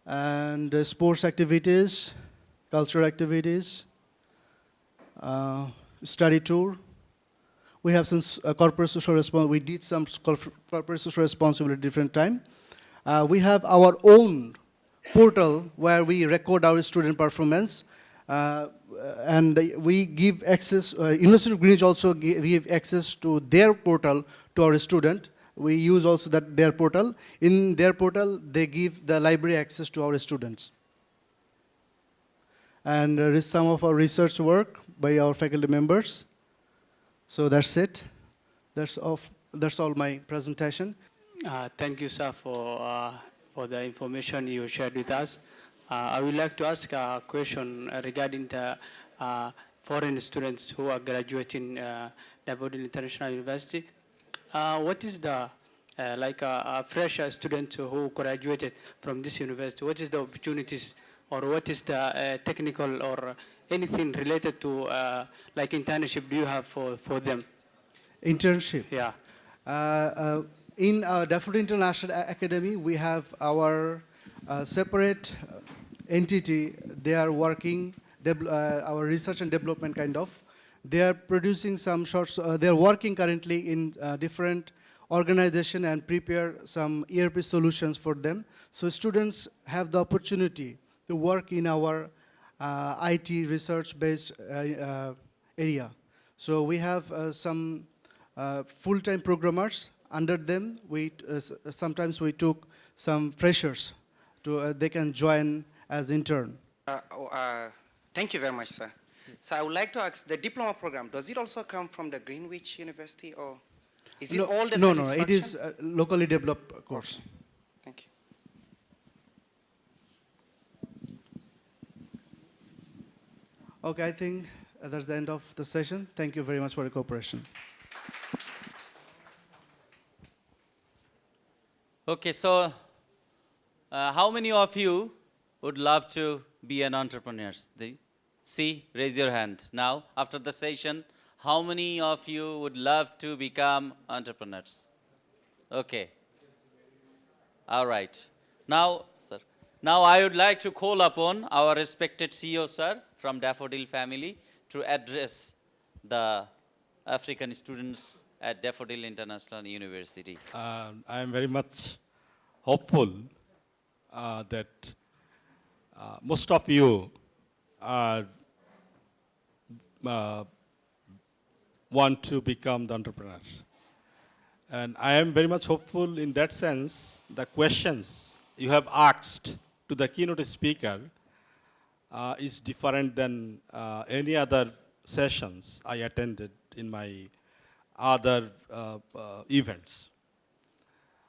N: And sports activities, cultural activities, study tour. We have some corporate social responsibility. We did some corporate social responsibility at different time. We have our own portal where we record our student performance. And we give access, University of Greenwich also give access to their portal to our student. We use also their portal. In their portal, they give the library access to our students. And there is some of our research work by our faculty members. So that's it. That's all my presentation.
E: Thank you, sir, for the information you shared with us. I would like to ask a question regarding the foreign students who are graduating Daffodil International University. What is the, like a fresh student who graduated from this university, what is the opportunities or what is the technical or anything related to like internship do you have for them?
N: Internship?
E: Yeah.
N: In Daffodil International Academy, we have our separate entity. They are working, our research and development kind of. They are producing some shorts, they are working currently in different organizations and prepare some ERP solutions for them. So students have the opportunity to work in our IT research-based area. So we have some full-time programmers. Under them, sometimes we took some freshers to they can join as intern.
C: Thank you very much, sir. So I would like to ask, the diploma program, does it also come from the Greenwich University, or is it all the
N: No, it is a locally developed course.
C: Thank you.
N: Okay, I think that's the end of the session. Thank you very much for your cooperation.
A: Okay, so how many of you would love to be an entrepreneur? See, raise your hand. Now, after the session, how many of you would love to become entrepreneurs? Okay. All right. Now, sir, now I would like to call upon our respected CEO, sir, from Daffodil family to address the African students at Daffodil International University.
O: I am very much hopeful that most of you are want to become the entrepreneurs. And I am very much hopeful in that sense. The questions you have asked to the keynote speaker is different than any other sessions I attended in my other events.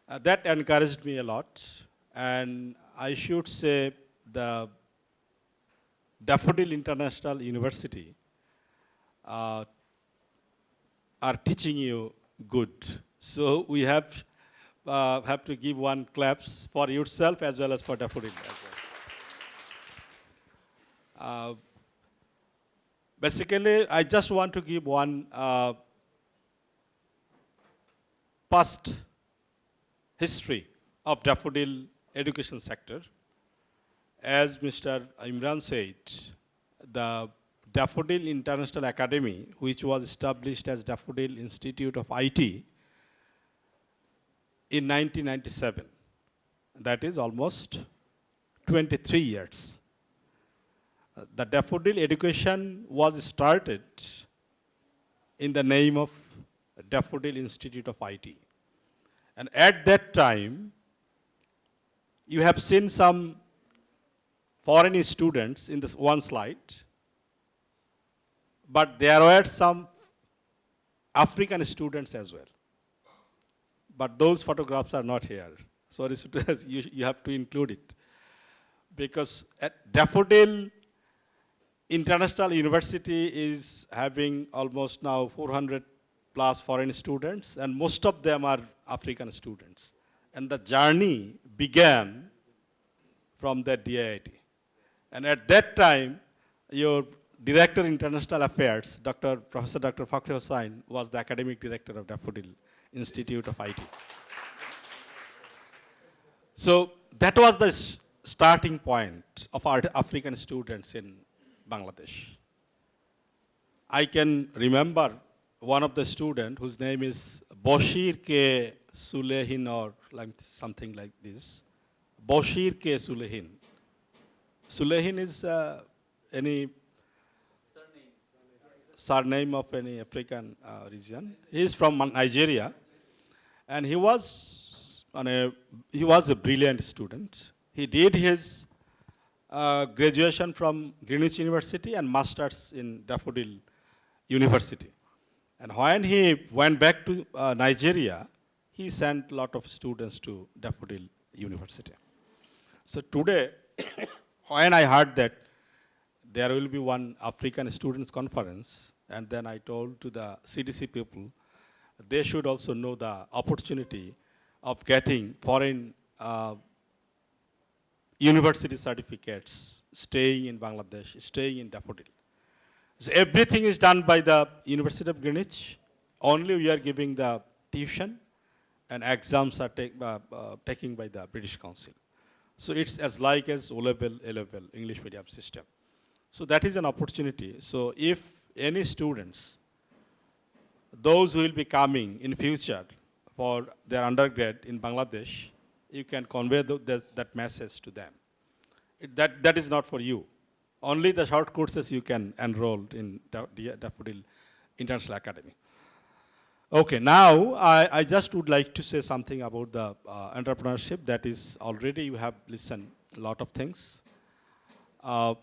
O: That encouraged me a lot, and I should say the Daffodil International University are teaching you good. So we have to give one claps for yourself as well as for Daffodil as well. Basically, I just want to give one past history of Daffodil education sector. As Mr. Imran said, the Daffodil International Academy, which was established as Daffodil Institute of IT in 1997, that is almost 23 years. The Daffodil education was started in the name of Daffodil Institute of IT. And at that time, you have seen some foreign students in this one slide, but there were some African students as well. But those photographs are not here. Sorry, you have to include it. Because at Daffodil International University is having almost now 400 plus foreign students, and most of them are African students. And the journey began from that DIIT. And at that time, your Director International Affairs, Professor Dr. Fakhri Hossain, was the academic director of Daffodil Institute of IT. So that was the starting point of our African students in Bangladesh. I can remember one of the students whose name is Bashir K. Sulehin or like something like this. Bashir K. Sulehin. Sulehin is any surname of any African region. He is from Nigeria, and he was a brilliant student. He did his graduation from Greenwich University and masters in Daffodil University. And when he went back to Nigeria, he sent a lot of students to Daffodil University. So today, when I heard that there will be one African students conference, and then I told to the CDC people, they should also know the opportunity of getting foreign university certificates, staying in Bangladesh, staying in Daffodil. So everything is done by the University of Greenwich. Only we are giving the tuition, and exams are taken by the British Council. So it's as like as O-level, A-level, English medium system. So that is an opportunity. So if any students, those who will be coming in future for their undergrad in Bangladesh, you can convey that message to them. That is not for you. Only the short courses you can enroll in Daffodil International Academy. Okay, now I just would like to say something about the entrepreneurship. That is already you have listened a lot of things. I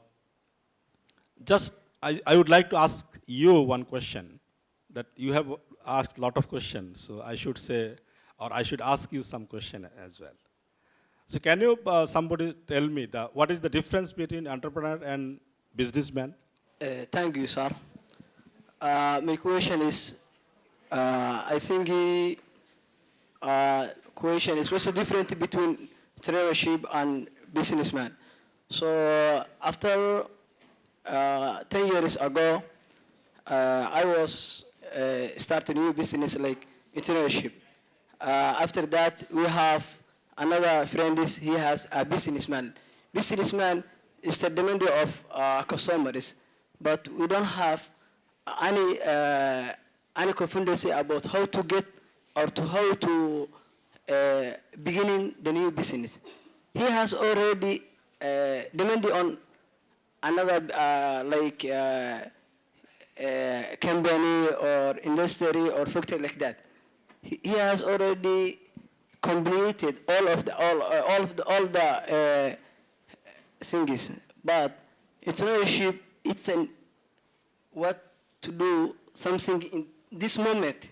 O: would like to ask you one question, that you have asked a lot of questions, so I should say, or I should ask you some question as well. So can you, somebody tell me, what is the difference between entrepreneur and businessman?
I: Thank you, sir. My question is, I think question is, what's the difference between entrepreneurship and businessman? So after 10 years ago, I was starting a new business like entrepreneurship. After that, we have another friend, he has a businessman. Businessman is the demand of customers, but we don't have any confidence about how to get or to how to beginning the new business. He has already demanded on another company or industry or factory like that. He has already completed all the things, but entrepreneurship, it's an what to do something in this moment.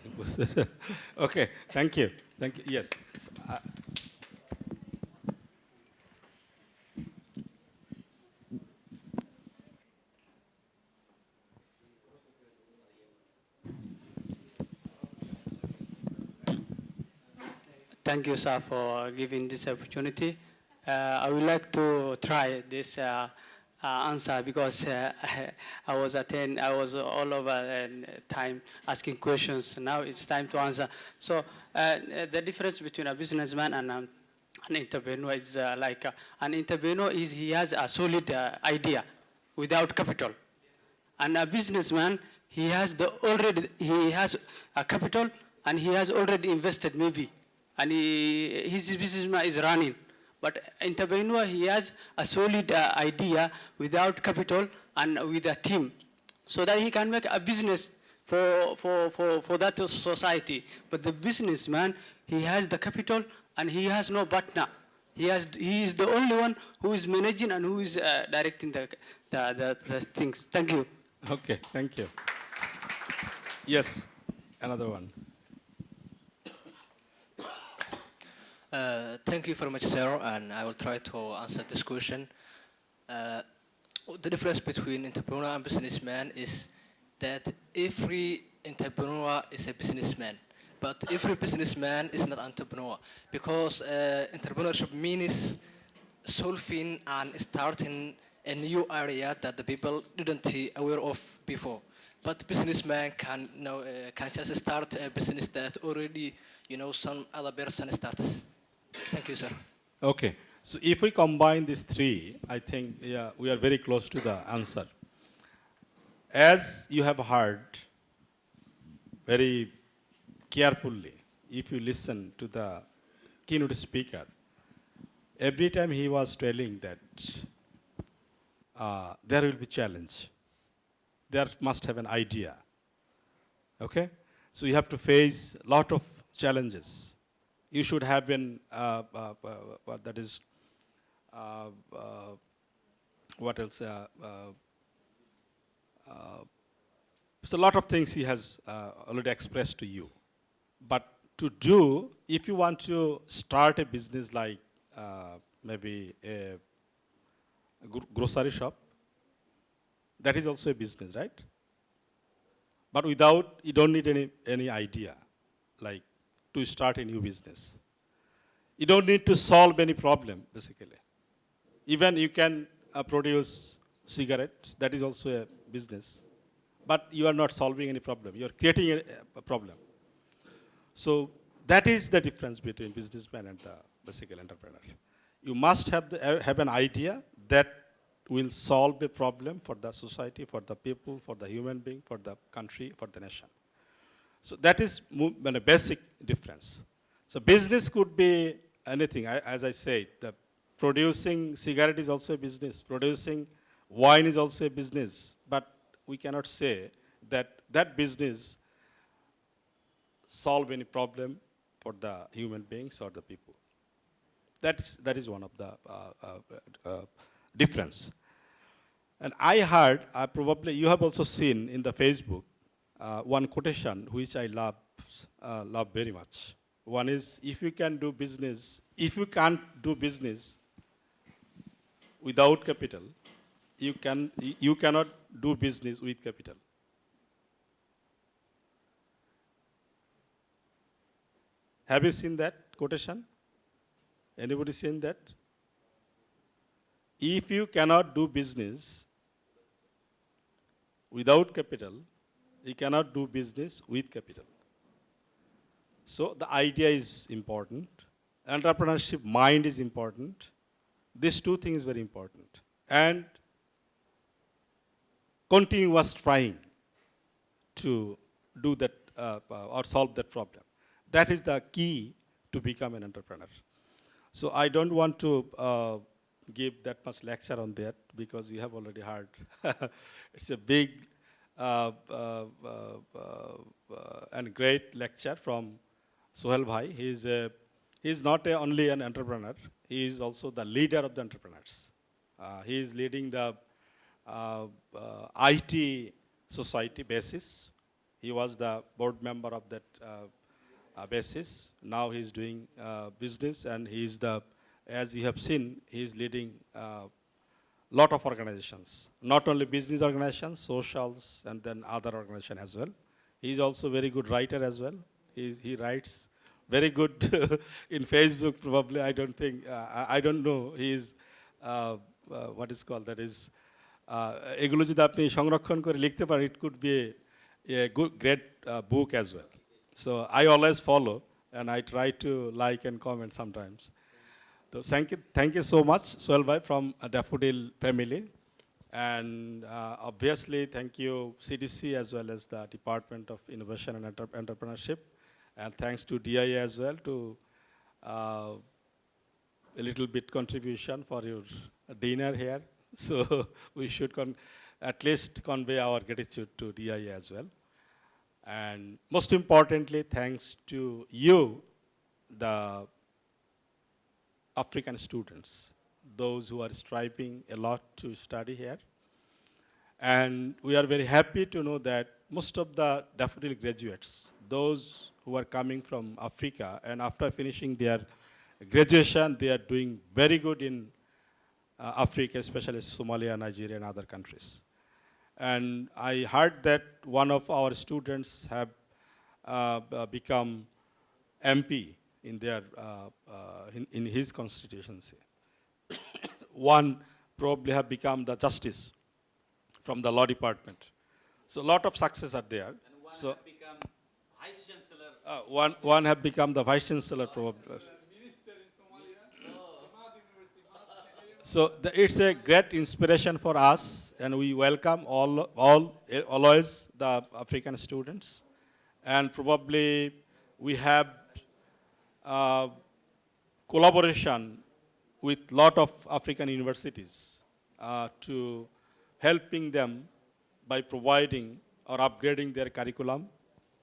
O: Okay, thank you. Thank you. Yes.
E: Thank you, sir, for giving this opportunity. I would like to try this answer because I was all over time asking questions. Now it's time to answer. So the difference between a businessman and an entrepreneur is an entrepreneur is he has a solid idea without capital, and a businessman he has a capital and he has already invested maybe, and his business is running. But entrepreneur, he has a solid idea without capital and with a team, so that he can make a business for that society. But the businessman, he has the capital and he has no partner. He is the only one who is managing and who is directing the things. Thank you.
O: Okay, thank you. Yes, another one.
P: Thank you very much, sir, and I will try to answer this question. The difference between entrepreneur and businessman is that every entrepreneur is a businessman, but every businessman is not entrepreneur, because entrepreneurship means solving and starting a new area that the people didn't aware of before. But businessman can just start a business that already some other person starts. Thank you, sir.
O: Okay, so if we combine these three, I think we are very close to the answer. As you have heard very carefully, if you listen to the keynote speaker, every time he was telling that there will be challenge. There must have an idea. Okay? So you have to face a lot of challenges. You should have been, that is, what else? So a lot of things he has already expressed to you. But to do, if you want to start a business like maybe a grocery shop, that is also a business, right? But without, you don't need any idea, like to start a new business. You don't need to solve any problem, basically. Even you can produce cigarette, that is also a business. But you are not solving any problem. You are creating a problem. So that is the difference between businessman and the basically entrepreneur. You must have an idea that will solve a problem for the society, for the people, for the human being, for the country, for the nation. So that is a basic difference. So business could be anything. As I said, the producing cigarette is also a business. Producing wine is also a business. But we cannot say that that business solve any problem for the human beings or the people. That is one of the difference. And I heard, probably you have also seen in the Facebook, one quotation which I love very much. One is, if you can't do business without capital, you cannot do business with capital. Have you seen that quotation? Anybody seen that? If you cannot do business without capital, you cannot do business with capital. So the idea is important. Entrepreneurship mind is important. These two things very important. And continuous trying to do that or solve that problem. That is the key to become an entrepreneur. So I don't want to give that much lecture on that because you have already heard. It's a big and great lecture from Sohail Bhai. He is not only an entrepreneur, he is also the leader of the entrepreneurs. He is leading the IT society basis. He was the board member of that basis. Now he's doing business, and he's the, as you have seen, he's leading lot of organizations, not only business organizations, socials, and then other organizations as well. He's also very good writer as well. He writes very good in Facebook probably. I don't think, I don't know. He's, what is called, that is, এগুলো যদি আপনি সংরক্ষণ করে লিখতে পারেন, it could be a good, great book as well. So I always follow, and I try to like and comment sometimes. So thank you so much, Sohel Bhai from Daffodil family. And obviously, thank you CDC as well as the Department of Innovation and Entrepreneurship. And thanks to DIA as well to a little bit contribution for your dinner here. So we should at least convey our gratitude to DIA as well. And most importantly, thanks to you, the African students, those who are striving a lot to study here. And we are very happy to know that most of the Daffodil graduates, those who are coming from Africa, and after finishing their graduation, they are doing very good in Africa, especially Somalia, Nigeria, and other countries. And I heard that one of our students have become MP in their in his constituency. One probably have become the justice from the law department. So a lot of success are there.
A: And one
O: so
A: have become vice chancellor.
O: one have become the vice chancellor probably. So it's a great inspiration for us, and we welcome always the African students. And probably we have collaboration with lot of African universities to helping them by providing or upgrading their curriculum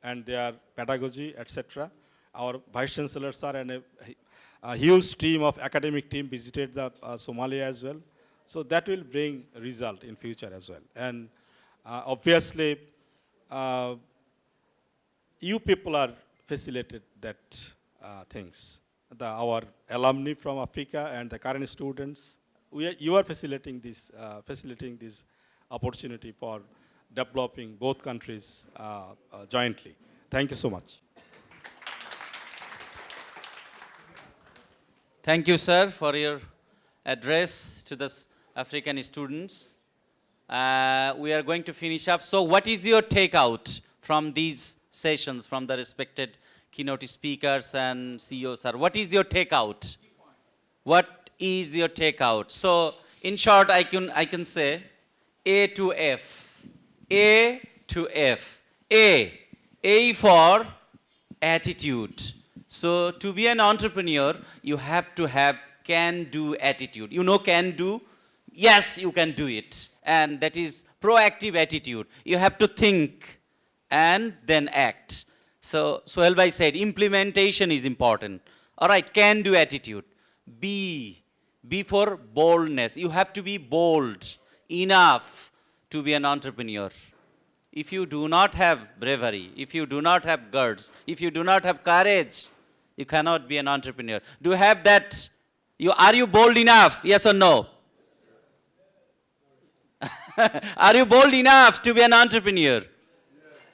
O: and their pedagogy, etc. Our vice chancellors are a huge team of academic team visited the Somalia as well. So that will bring result in future as well. And obviously, you people are facilitated that things. Our alumni from Africa and the current students, you are facilitating this opportunity for developing both countries jointly. Thank you so much.
A: Thank you, sir, for your address to the African students. We are going to finish up. So what is your takeout from these sessions, from the respected keynote speakers and CEOs, sir? What is your takeout? What is your takeout? So in short, I can say A to F. A to F. A for attitude. So to be an entrepreneur, you have to have can-do attitude. You know can-do? Yes, you can do it. And that is proactive attitude. You have to think and then act. So Sohel Bhai said implementation is important. All right, can-do attitude. B for boldness. You have to be bold enough to be an entrepreneur. If you do not have bravery, if you do not have guts, if you do not have courage, you cannot be an entrepreneur. Do you have that? Are you bold enough? Yes or no? Are you bold enough to be an entrepreneur?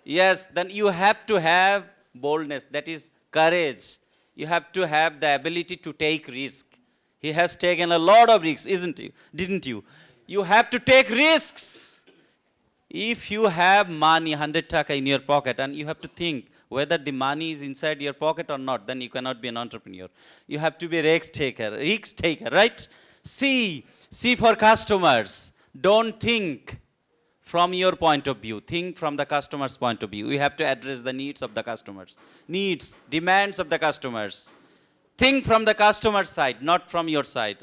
A: Yes, then you have to have boldness. That is courage. You have to have the ability to take risk. He has taken a lot of risks, didn't you? You have to take risks. If you have money, 100 taka in your pocket, and you have to think whether the money is inside your pocket or not, then you cannot be an entrepreneur. You have to be a risk taker, right? C for customers. Don't think from your point of view. Think from the customer's point of view. You have to address the needs of the customers. Demands of the customers. Think from the customer's side, not from your side.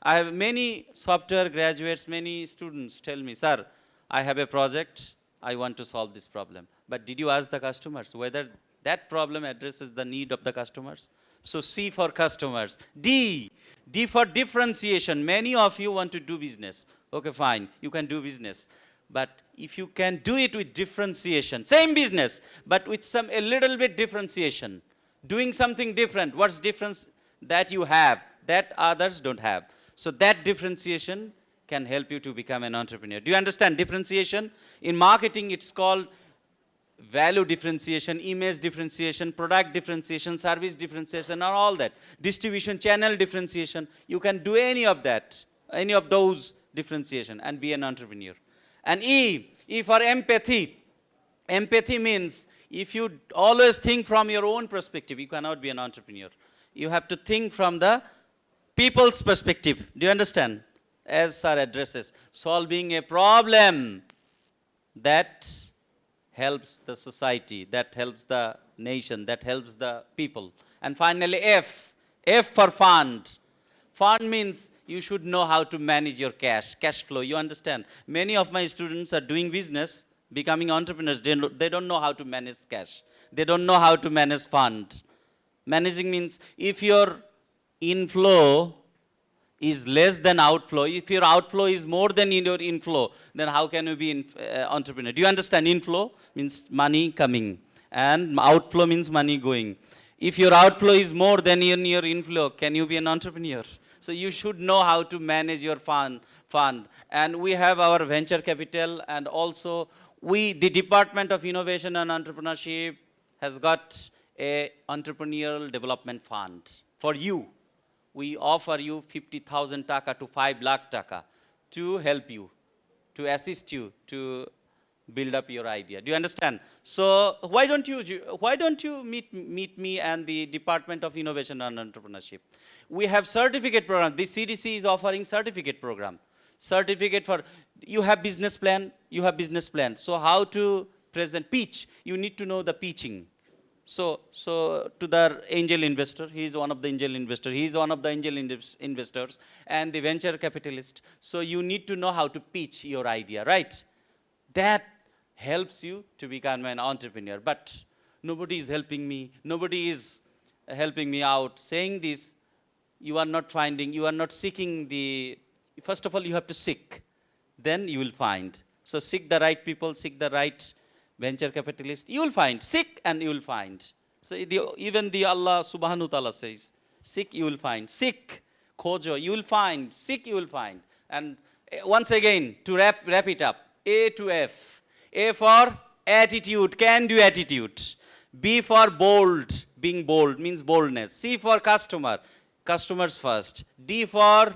A: I have many software graduates, many students tell me, sir, I have a project, I want to solve this problem. But did you ask the customers whether that problem addresses the need of the customers? So C for customers. D for differentiation. Many of you want to do business. Okay, fine, you can do business. But if you can do it with differentiation, same business, but with a little bit differentiation, doing something different, what's difference that you have, that others don't have. So that differentiation can help you to become an entrepreneur. Do you understand differentiation? In marketing, it's called value differentiation, image differentiation, product differentiation, service differentiation, and all that. Distribution channel differentiation. You can do any of that, any of those differentiation and be an entrepreneur. And E for empathy. Empathy means if you always think from your own perspective, you cannot be an entrepreneur. You have to think from the people's perspective. Do you understand? As sir addresses, solving a problem that helps the society, that helps the nation, that helps the people. And finally, F for fund. Fund means you should know how to manage your cash flow. You understand? Many of my students are doing business, becoming entrepreneurs. They don't know how to manage cash. They don't know how to manage fund. Managing means if your inflow is less than outflow, if your outflow is more than your inflow, then how can you be entrepreneur? Do you understand? Inflow means money coming and outflow means money going. If your outflow is more than your inflow, can you be an entrepreneur? So you should know how to manage your fund. And we have our venture capital, and also the Department of Innovation and Entrepreneurship has got a entrepreneurial development fund for you. We offer you 50,000 taka to 5 lakh taka to help you, to assist you to build up your idea. Do you understand? So why don't you meet me and the Department of Innovation and Entrepreneurship? We have certificate program. The CDC is offering certificate program. Certificate for, you have business plan. So how to present, pitch, you need to know the pitching. So to the angel investor, he is one of the angel investors, and the venture capitalist. So you need to know how to pitch your idea, right? That helps you to become an entrepreneur. But nobody is helping me. Nobody is helping me out. Saying this, you are not seeking first of all, you have to seek. Then you will find. So seek the right people, seek the right venture capitalist, you will find. Seek and you will find. So even the Allah subhanahu wa ta'ala says, seek you will find. Seek, khojo, you will find. Seek you will find. And once again, to wrap it up, A to F. A for attitude, can do attitude. B for bold, being bold means boldness. C for customer, customers first. D for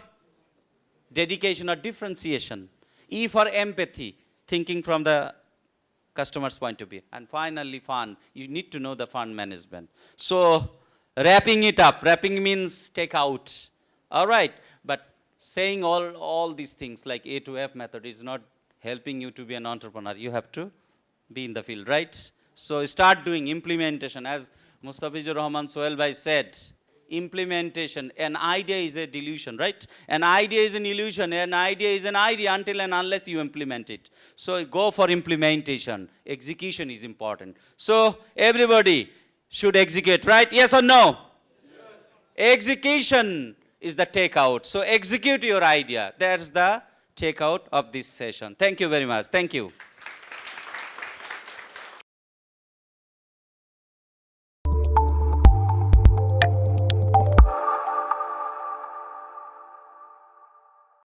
A: dedication or differentiation. E for empathy, thinking from the customer's point of view. And finally, fund. You need to know the fund management. So, wrapping it up. Wrapping means take out. All right. But saying all these things like A to F method is not helping you to be an entrepreneur. You have to be in the field, right? So, start doing implementation. As Mustafizur Rahman Sohail Bhai said, implementation. An idea is a delusion, right? An idea is an illusion. An idea is an idea until and unless you implement it. So go for implementation. Execution is important. So everybody should execute, right? Yes or no? Yes. Execution is the takeout. So execute your idea. That's the takeout of this session. Thank you very much. Thank you.